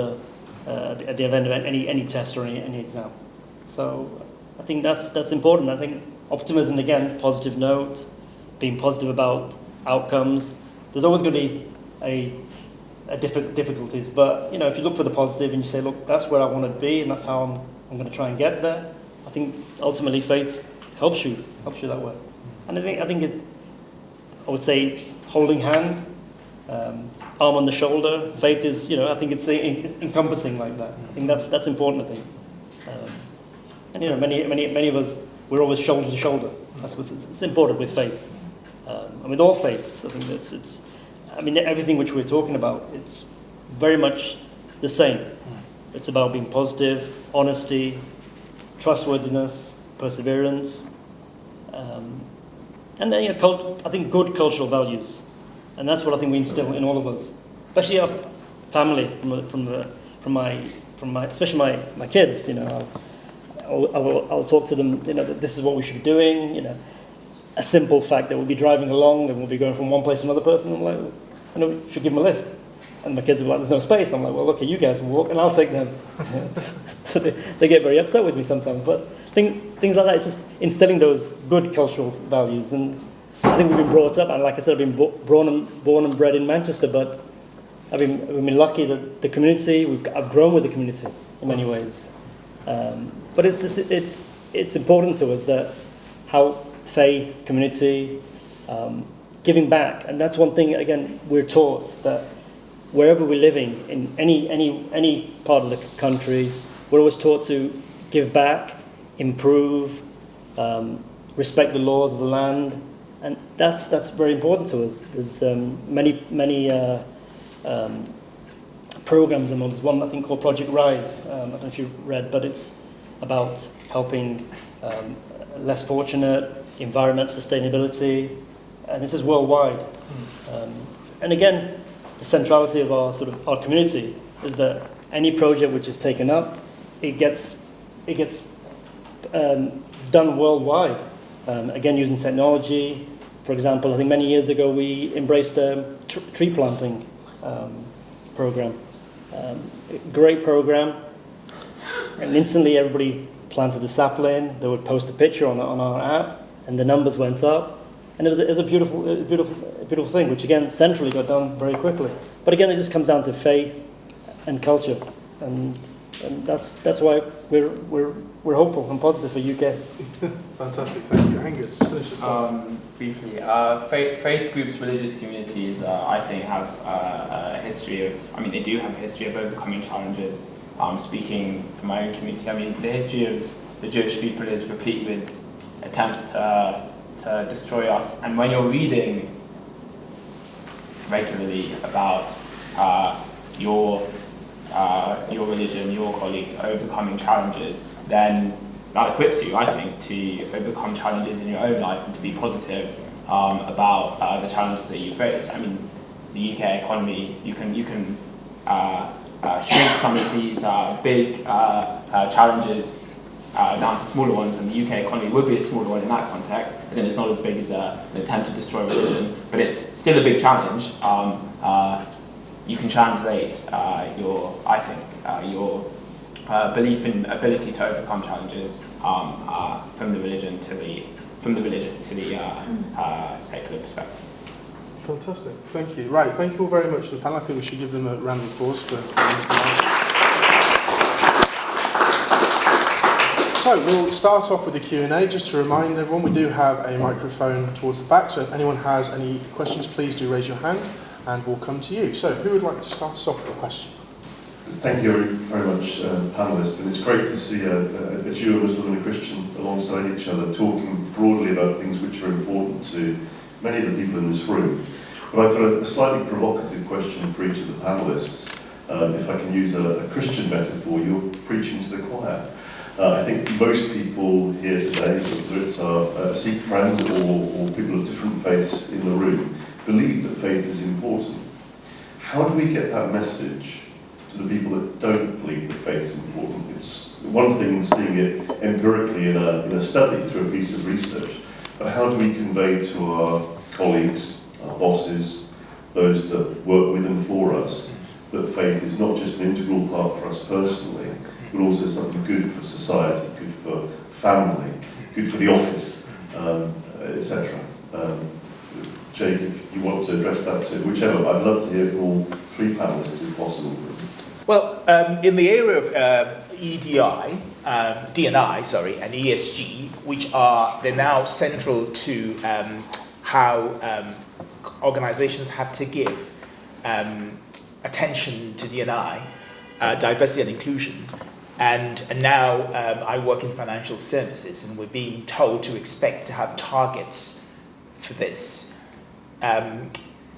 Speaker 3: any test or any exam. So I think that's important. I think optimism, again, positive note, being positive about outcomes. There's always going to be a difficulties, but if you look for the positive and you say, look, that's where I want to be, and that's how I'm going to try and get there. I think ultimately faith helps you that way. And I would say holding hand, arm on the shoulder. Faith is, I think it's encompassing like that. I think that's important. I think, and many of us, we're always shoulder to shoulder. That's it's important with faith, and with all faiths. I think it's. Everything which we're talking about, it's very much the same. It's about being positive, honesty, trustworthiness, perseverance. And then, I think good cultural values, and that's what I think we instill in all of us, especially our family, from my especially my kids. I'll talk to them. That this is what we should be doing. A simple fact that we'll be driving along and we'll be going from one place to another person. I'm like, we should give them a lift. And my kids are like, there's no space. I'm like, well, okay, you guys walk and I'll take them. So they get very upset with me sometimes. But things like that, it's just instilling those good cultural values. And I think we've been brought up, and like I said, I've been born and bred in Manchester, but we've been lucky that the community, I've grown with the community in many ways. But it's important to us that how faith, community, giving back, and that's one thing, again, we're taught that wherever we're living, in any part of the country, we're always taught to give back, improve, respect the laws of the land, and that's very important to us. There's many programs, and there's one I think called Project Rise. I don't know if you've read, but it's about helping less fortunate, environment sustainability, and this is worldwide. And again, the centrality of our community is that any project which is taken up, it gets done worldwide. Again, using technology. For example, I think many years ago we embraced a tree planting program. Great program, and instantly everybody planted a sapling. They would post a picture on our app, and the numbers went up. And it was a beautiful thing, which again centrally got done very quickly. But again, it just comes down to faith and culture, and that's why we're hopeful and positive for UK.
Speaker 1: Fantastic, thank you. Angus, finish us off.
Speaker 4: Briefly, faith groups, religious communities, I think have a history of, they do have a history of overcoming challenges. Speaking for my own community, the history of the Jewish people is replete with attempts to destroy us. And when you're reading regularly about your religion, your colleagues overcoming challenges, then that equips you, I think, to overcome challenges in your own life and to be positive about the challenges that you face. The UK economy, you can shrink some of these big challenges down to smaller ones, and the UK economy would be a smaller one in that context. I think it's not as big as an attempt to destroy religion, but it's still a big challenge. You can translate your belief in ability to overcome challenges from the religious to the secular perspective.
Speaker 1: Fantastic, thank you. Right, thank you all very much for the panel. I think we should give them a round of applause for. So we'll start off with the Q&A. Just to remind everyone, we do have a microphone towards the back, so if anyone has any questions, please do raise your hand and we'll come to you. So who would like to start us off with a question?
Speaker 6: Thank you very much, panellists, and it's great to see a Jew, a Muslim and a Christian alongside each other talking broadly about things which are important to many of the people in this room. But I've got a slightly provocative question for each of the panellists. If I can use a Christian metaphor, you're preaching to the choir. I think most people here today, whether it's our Sikh friends or people of different faiths in the room, believe that faith is important. How do we get that message to the people that don't believe that faith is important? It's one thing seeing it empirically in a study through a piece of research, but how do we convey to our colleagues, our bosses, those that work with and for us, that faith is not just an integral part for us personally, but also something good for society, good for family, good for the office, etc. Jake, if you want to address that too, whichever, I'd love to hear from all three panellists if possible, please.
Speaker 5: Well, in the area of EDI, D&I, and ESG, which they're now central to how organizations have to give attention to D&I, diversity and inclusion. And now I work in financial services, and we're being told to expect to have targets for this.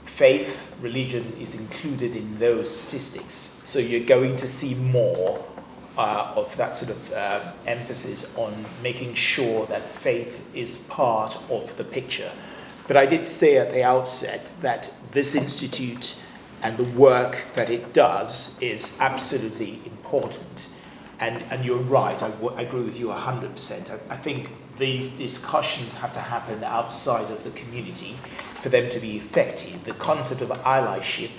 Speaker 5: Faith, religion is included in those statistics. So you're going to see more of that sort of emphasis on making sure that faith is part of the picture. But I did say at the outset that this institute and the work that it does is absolutely important. And you're right, I agree with you 100%. I think these discussions have to happen outside of the community for them to be effective. The concept of allyship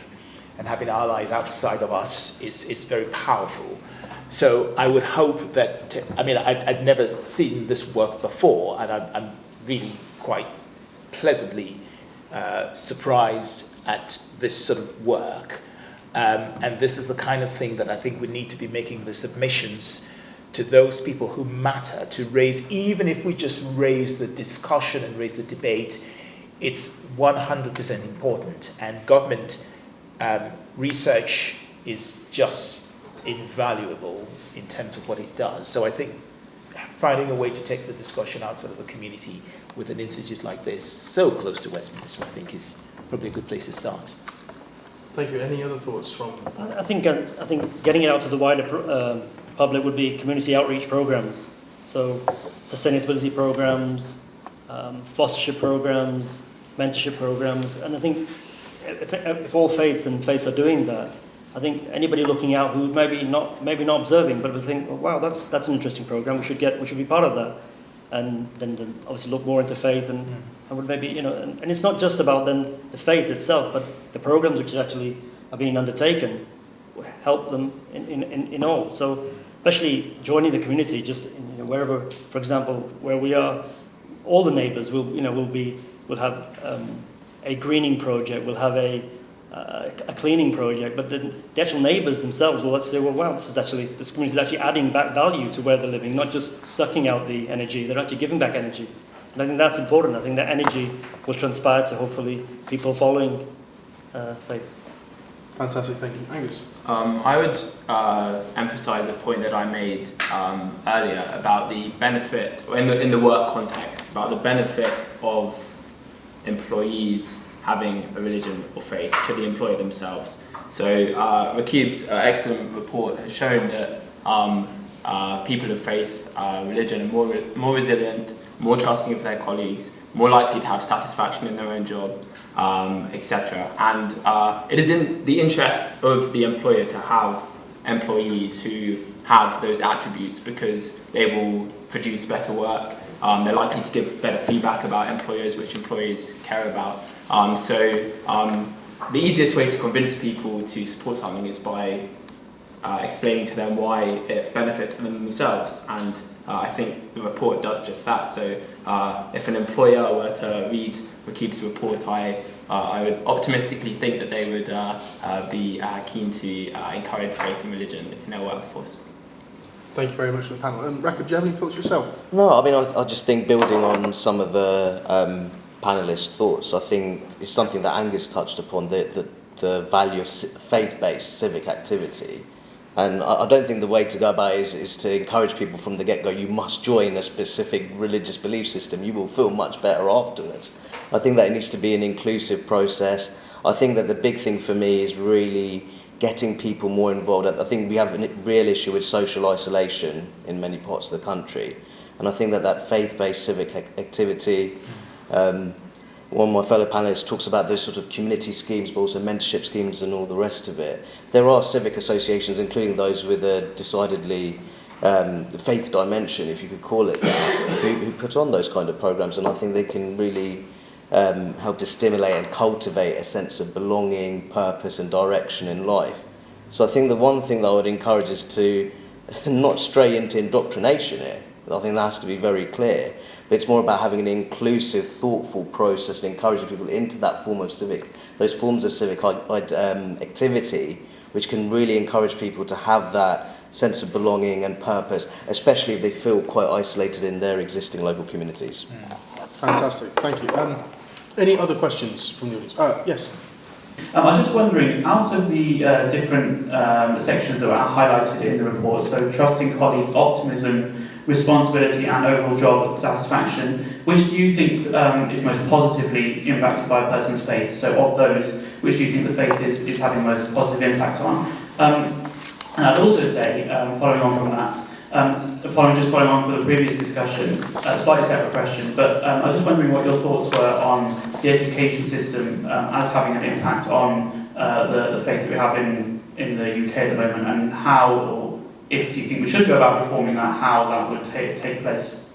Speaker 5: and having allies outside of us is very powerful. So I would hope that, I'd never seen this work before, and I'm really quite pleasantly surprised at this sort of work. And this is the kind of thing that I think we need to be making the submissions to those people who matter to raise, even if we just raise the discussion and raise the debate, it's 100% important. And government research is just invaluable in terms of what it does. So I think finding a way to take the discussion outside of the community with an institute like this, so close to Westminster, I think is probably a good place to start.
Speaker 1: Thank you. Any other thoughts from?
Speaker 3: I think getting it out to the wider public would be community outreach programs. So sustainability programs, fostership programs, mentorship programs, and I think if all faiths are doing that, I think anybody looking out who maybe not observing, but would think, well, wow, that's an interesting program. We should be part of that, and then obviously look more into faith and would maybe and it's not just about then the faith itself, but the programs which actually are being undertaken help them in all. So especially joining the community, just wherever, for example, where we are, all the neighbours will have a greening project, will have a cleaning project, but the actual neighbours themselves will say, well, wow, this community is actually adding back value to where they're living, not just sucking out the energy, they're actually giving back energy. And I think that's important. I think that energy will transpire to hopefully people following faith.
Speaker 1: Fantastic, thank you. Angus?
Speaker 4: I would emphasise a point that I made earlier about the benefit, in the work context, about the benefit of employees having a religion or faith to the employer themselves. So Rakib's excellent report has shown that people of faith, religion are more resilient, more trusting of their colleagues, more likely to have satisfaction in their own job, etc. And it is in the interest of the employer to have employees who have those attributes, because they will produce better work. They're likely to give better feedback about employers, which employees care about. The easiest way to convince people to support something is by explaining to them why it benefits them themselves, and I think the report does just that. So if an employer were to read Rakib's report, I would optimistically think that they would be keen to encourage faith and religion in their workforce.
Speaker 1: Thank you very much for the panel. Rakib, do you have any thoughts yourself?
Speaker 2: No, I mean, I just think building on some of the panelists' thoughts, I think it's something that Angus touched upon, the value of faith-based civic activity. And I don't think the way to go about it is to encourage people from the get-go, you must join a specific religious belief system, you will feel much better afterwards. I think that it needs to be an inclusive process. I think that the big thing for me is really getting people more involved. I think we have a real issue with social isolation in many parts of the country. And I think that faith-based civic activity, one of my fellow panelists talks about those sort of community schemes, but also mentorship schemes and all the rest of it. There are civic associations, including those with a decidedly the faith dimension, if you could call it that, who put on those kind of programs, and I think they can really help to stimulate and cultivate a sense of belonging, purpose and direction in life. So I think the one thing that I would encourage is to not stray into indoctrination here. I think that has to be very clear. But it's more about having an inclusive, thoughtful process and encouraging people into that form of those forms of civic activity, which can really encourage people to have that sense of belonging and purpose, especially if they feel quite isolated in their existing local communities.
Speaker 1: Fantastic, thank you. Any other questions from the audience? Yes.
Speaker 7: I was just wondering, out of the different sections that were highlighted in the report, so trusting colleagues, optimism, responsibility and overall job satisfaction, which do you think is most positively impacted by a person's faith? So of those, which do you think the faith is having the most positive impact on? And I'd also say, following on from that, following on from the previous discussion, a slightly separate question, but I was just wondering what your thoughts were on the education system as having an impact on the faith that we have in the UK at the moment, and how, or if you think we should go about reforming that, how that would take place.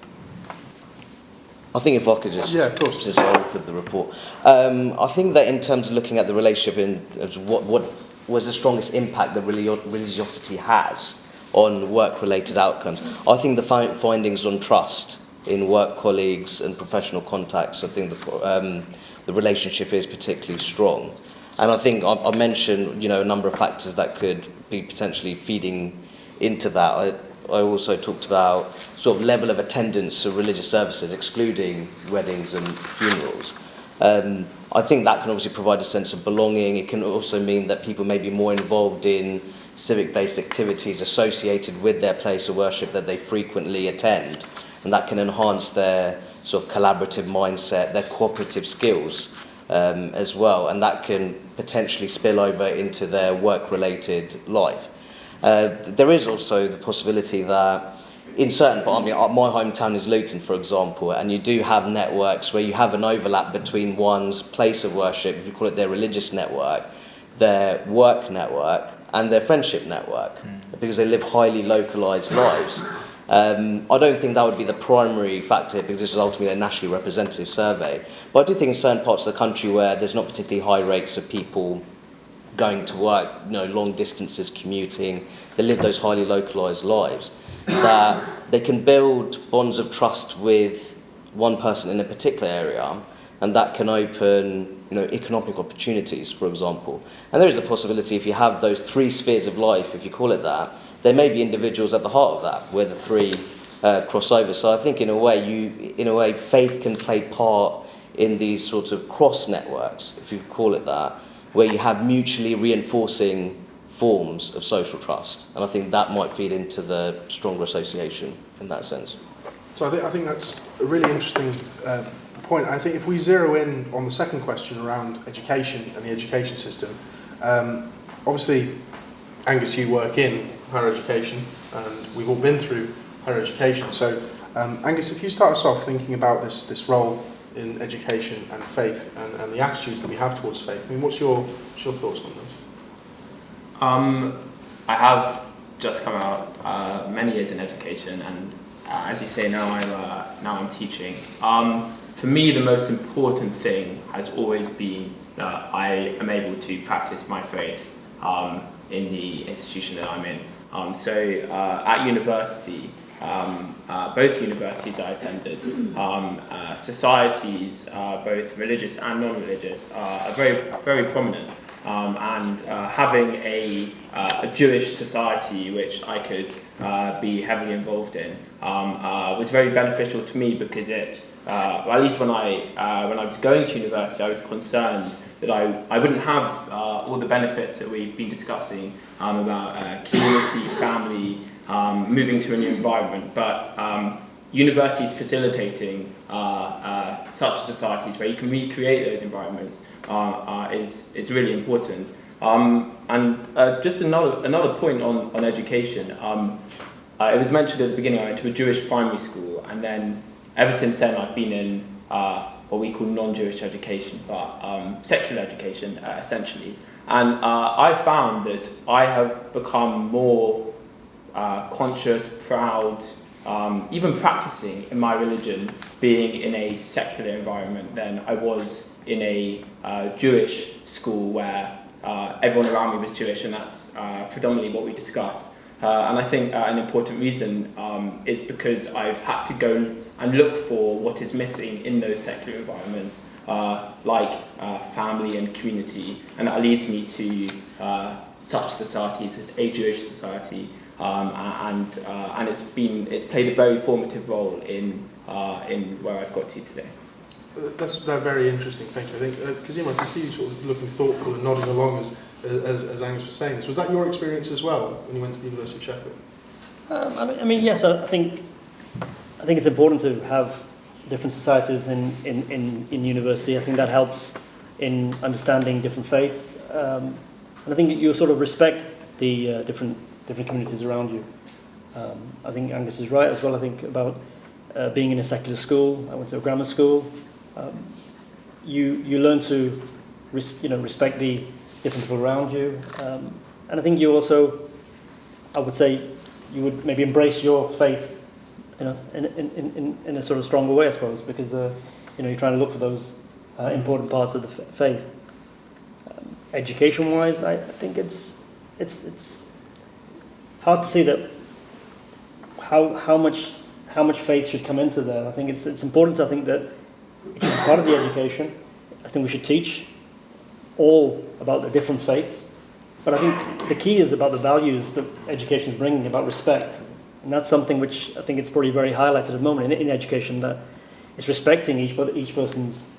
Speaker 2: I think if I could just authored the report. I think that in terms of looking at the relationship in what was the strongest impact that religiosity has on work-related outcomes, I think the findings on trust in work colleagues and professional contacts, I think the relationship is particularly strong. And I think I mentioned a number of factors that could be potentially feeding into that. I also talked about sort of level of attendance of religious services, excluding weddings and funerals. I think that can obviously provide a sense of belonging. It can also mean that people may be more involved in civic-based activities associated with their place of worship that they frequently attend, and that can enhance their sort of collaborative mindset, their cooperative skills as well, and that can potentially spill over into their work-related life. There is also the possibility that in certain parts, my hometown is Luton, for example, and you do have networks where you have an overlap between one's place of worship, if you call it their religious network, their work network, and their friendship network, because they live highly localised lives. I don't think that would be the primary factor, because this is ultimately a nationally representative survey. But I do think in certain parts of the country where there's not particularly high rates of people going to work, long distances, commuting, they live those highly localised lives, that they can build bonds of trust with one person in a particular area, and that can open economic opportunities, for example. And there is a possibility, if you have those three spheres of life, if you call it that, there may be individuals at the heart of that, where the three cross over. So I think in a way, faith can play part in these sorts of cross networks, if you call it that, where you have mutually reinforcing forms of social trust. And I think that might feed into the stronger association in that sense.
Speaker 1: So I think that's a really interesting point. I think if we zero in on the second question around education and the education system, obviously, Angus, you work in higher education, and we've all been through higher education. So, Angus, if you start us off thinking about this role in education and faith and the attitudes that we have towards faith, what's your thoughts on this?
Speaker 4: I have just come out many years in education, and as you say, now I'm teaching. For me, the most important thing has always been that I am able to practice my faith in the institution that I'm in. At university, both universities I attended, societies, both religious and non-religious, are very, very prominent. Having a Jewish society, which I could be heavily involved in, was very beneficial to me, because at least when I was going to university, I was concerned that I wouldn't have all the benefits that we've been discussing about community, family, moving to a new environment. But universities facilitating such societies where you can recreate those environments is really important. Just another point on education. It was mentioned at the beginning, I went to a Jewish primary school, and then ever since then I've been in what we call non-Jewish education, but secular education, essentially. And I found that I have become more conscious, proud, even practicing in my religion, being in a secular environment than I was in a Jewish school where everyone around me was Jewish, and that's predominantly what we discussed. And I think an important reason is because I've had to go and look for what is missing in those secular environments, like family and community, and that leads me to such societies as a Jewish society, and it's played a very formative role in where I've got to today.
Speaker 1: That's very interesting, thank you. I think, Kazim, I can see you sort of looking thoughtful and nodding along as Angus was saying this. Was that your experience as well when you went to the University of Sheffield?
Speaker 3: Yes, I think it's important to have different societies in university. I think that helps in understanding different faiths. And I think you sort of respect the different communities around you. I think Angus is right as well. I think about being in a secular school. I went to a grammar school. You learn to respect the different people around you, and I think you also, I would say, you would maybe embrace your faith, in a sort of stronger way, I suppose, because you're trying to look for those important parts of the faith. Education-wise, I think it's hard to see that how much faith should come into there. I think it's important. I think that it should be part of the education. I think we should teach all about the different faiths. But I think the key is about the values that education is bringing, about respect. And that's something which I think it's probably very highlighted at the moment in education, that it's respecting each person's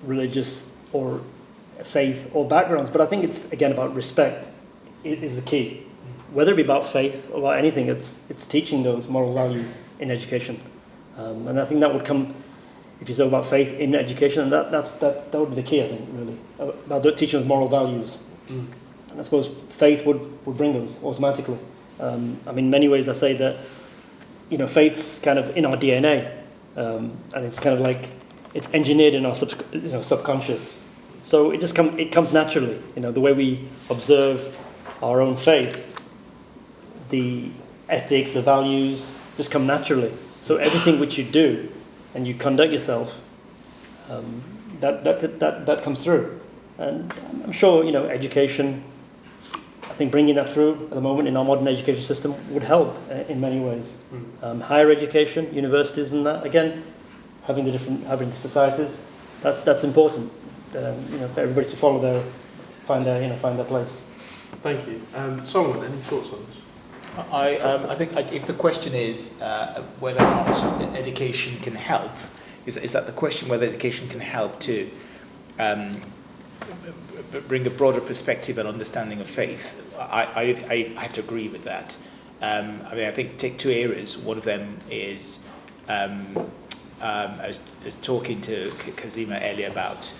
Speaker 3: religious or faith or backgrounds. But I think it's, again, about respect is the key. Whether it be about faith or about anything, it's teaching those moral values in education. And I think that would come, if you say about faith in education, and that would be the key, I think, really, about teaching those moral values. And I suppose faith would bring those automatically. I mean, in many ways I say that, faith's kind of in our DNA, and it's kind of like, it's engineered in our subconscious. So it comes naturally, the way we observe our own faith, the ethics, the values, just come naturally. So everything which you do and you conduct yourself, that comes through. And I'm sure, education, I think bringing that through at the moment in our modern education system would help in many ways. Higher education, universities and that, again, having the societies, that's important, for everybody to follow find their place.
Speaker 1: Thank you. Solomon, any thoughts on this?
Speaker 5: I think if the question is whether or not education can help, is that the question whether education can help to bring a broader perspective and understanding of faith, I have to agree with that. I think take two areas. One of them is I was talking to Kazima earlier about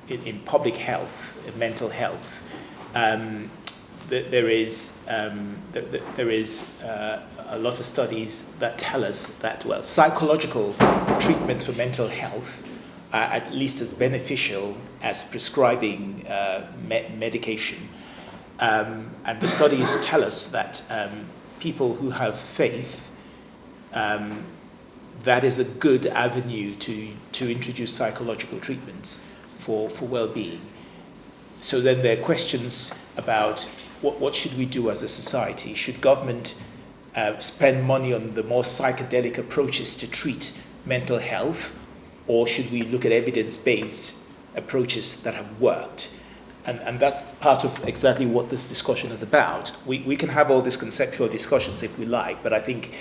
Speaker 5: in public health, in mental health. There is a lot of studies that tell us that, psychological treatments for mental health are at least as beneficial as prescribing medication. And the studies tell us that people who have faith, that is a good avenue to introduce psychological treatments for well-being. So then there are questions about what should we do as a society? Should government spend money on the more psychedelic approaches to treat mental health, or should we look at evidence-based approaches that have worked? And that's part of exactly what this discussion is about. We can have all these conceptual discussions if we like, but I think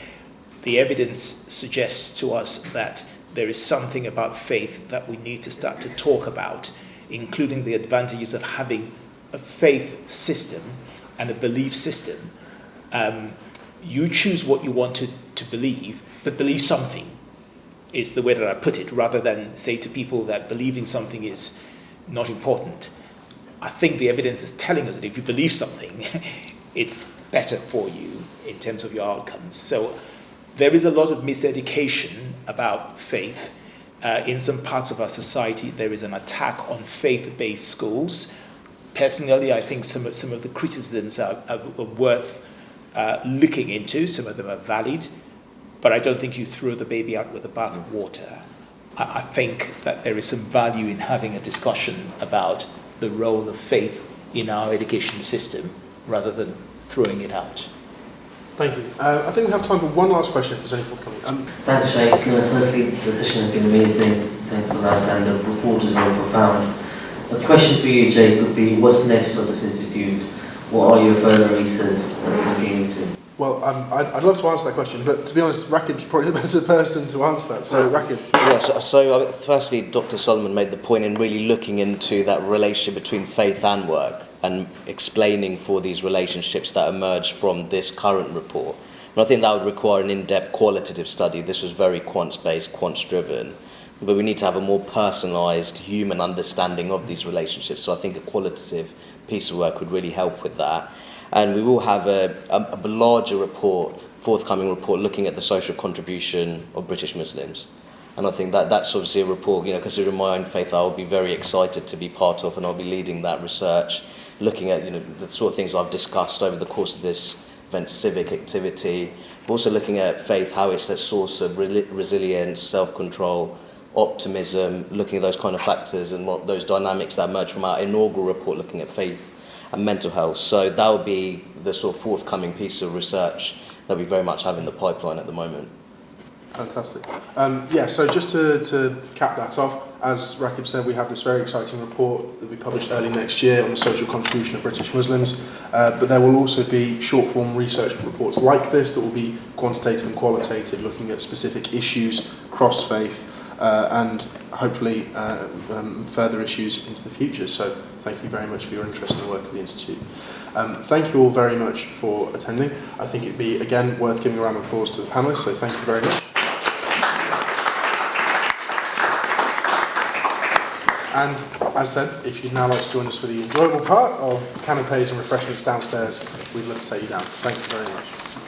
Speaker 5: the evidence suggests to us that there is something about faith that we need to start to talk about, including the advantages of having a faith system and a belief system. You choose what you want to believe, but believe something is the way that I put it, rather than say to people that believing something is not important. I think the evidence is telling us that if you believe something, it's better for you in terms of your outcomes. So there is a lot of miseducation about faith. In some parts of our society, there is an attack on faith-based schools. Personally, I think some of the criticisms are worth looking into. Some of them are valid, but I don't think you throw the baby out with the bathwater. I think that there is some value in having a discussion about the role of faith in our education system, rather than throwing it out.
Speaker 1: Thank you. I think we have time for one last question if there's any forthcoming.
Speaker 8: Thanks, Sheikh. Firstly, the session has been amazing. Thanks for that, and the report is very profound. A question for you, Jake, would be, what's next for this institute? What are your further research that you're looking into?
Speaker 1: Well, I'd love to answer that question, but to be honest, Rakib's probably the better person to answer that. So, Rakib.
Speaker 2: Yeah, so firstly, Dr. Solomon made the point in really looking into that relationship between faith and work and explaining for these relationships that emerge from this current report. And I think that would require an in-depth qualitative study. This was very quants-based, quants-driven. But we need to have a more personalised human understanding of these relationships. So I think a qualitative piece of work would really help with that. And we will have a larger report, forthcoming report, looking at the social contribution of British Muslims. And I think that's obviously a report, considering my own faith, I'll be very excited to be part of, and I'll be leading that research, looking at, the sort of things I've discussed over the course of this event, civic activity, but also looking at faith, how it's a source of resilience, self-control, optimism, looking at those kind of factors and what those dynamics that emerge from our inaugural report looking at faith and mental health. So that will be the sort of forthcoming piece of research that we very much have in the pipeline at the moment.
Speaker 1: Fantastic. So just to cap that off, as Rakib said, we have this very exciting report that will be published early next year on the social contribution of British Muslims, but there will also be short-form research reports like this that will be quantitative and qualitative, looking at specific issues, cross-faith, and hopefully further issues into the future. So thank you very much for your interest in the work of the Institute. Thank you all very much for attending. I think it'd be, again, worth giving a round of applause to the panellists, so thank you very much. And as I said, if you'd now like to join us for the enjoyable part of canapes and refreshments downstairs, we'd love to take you down. Thank you very much.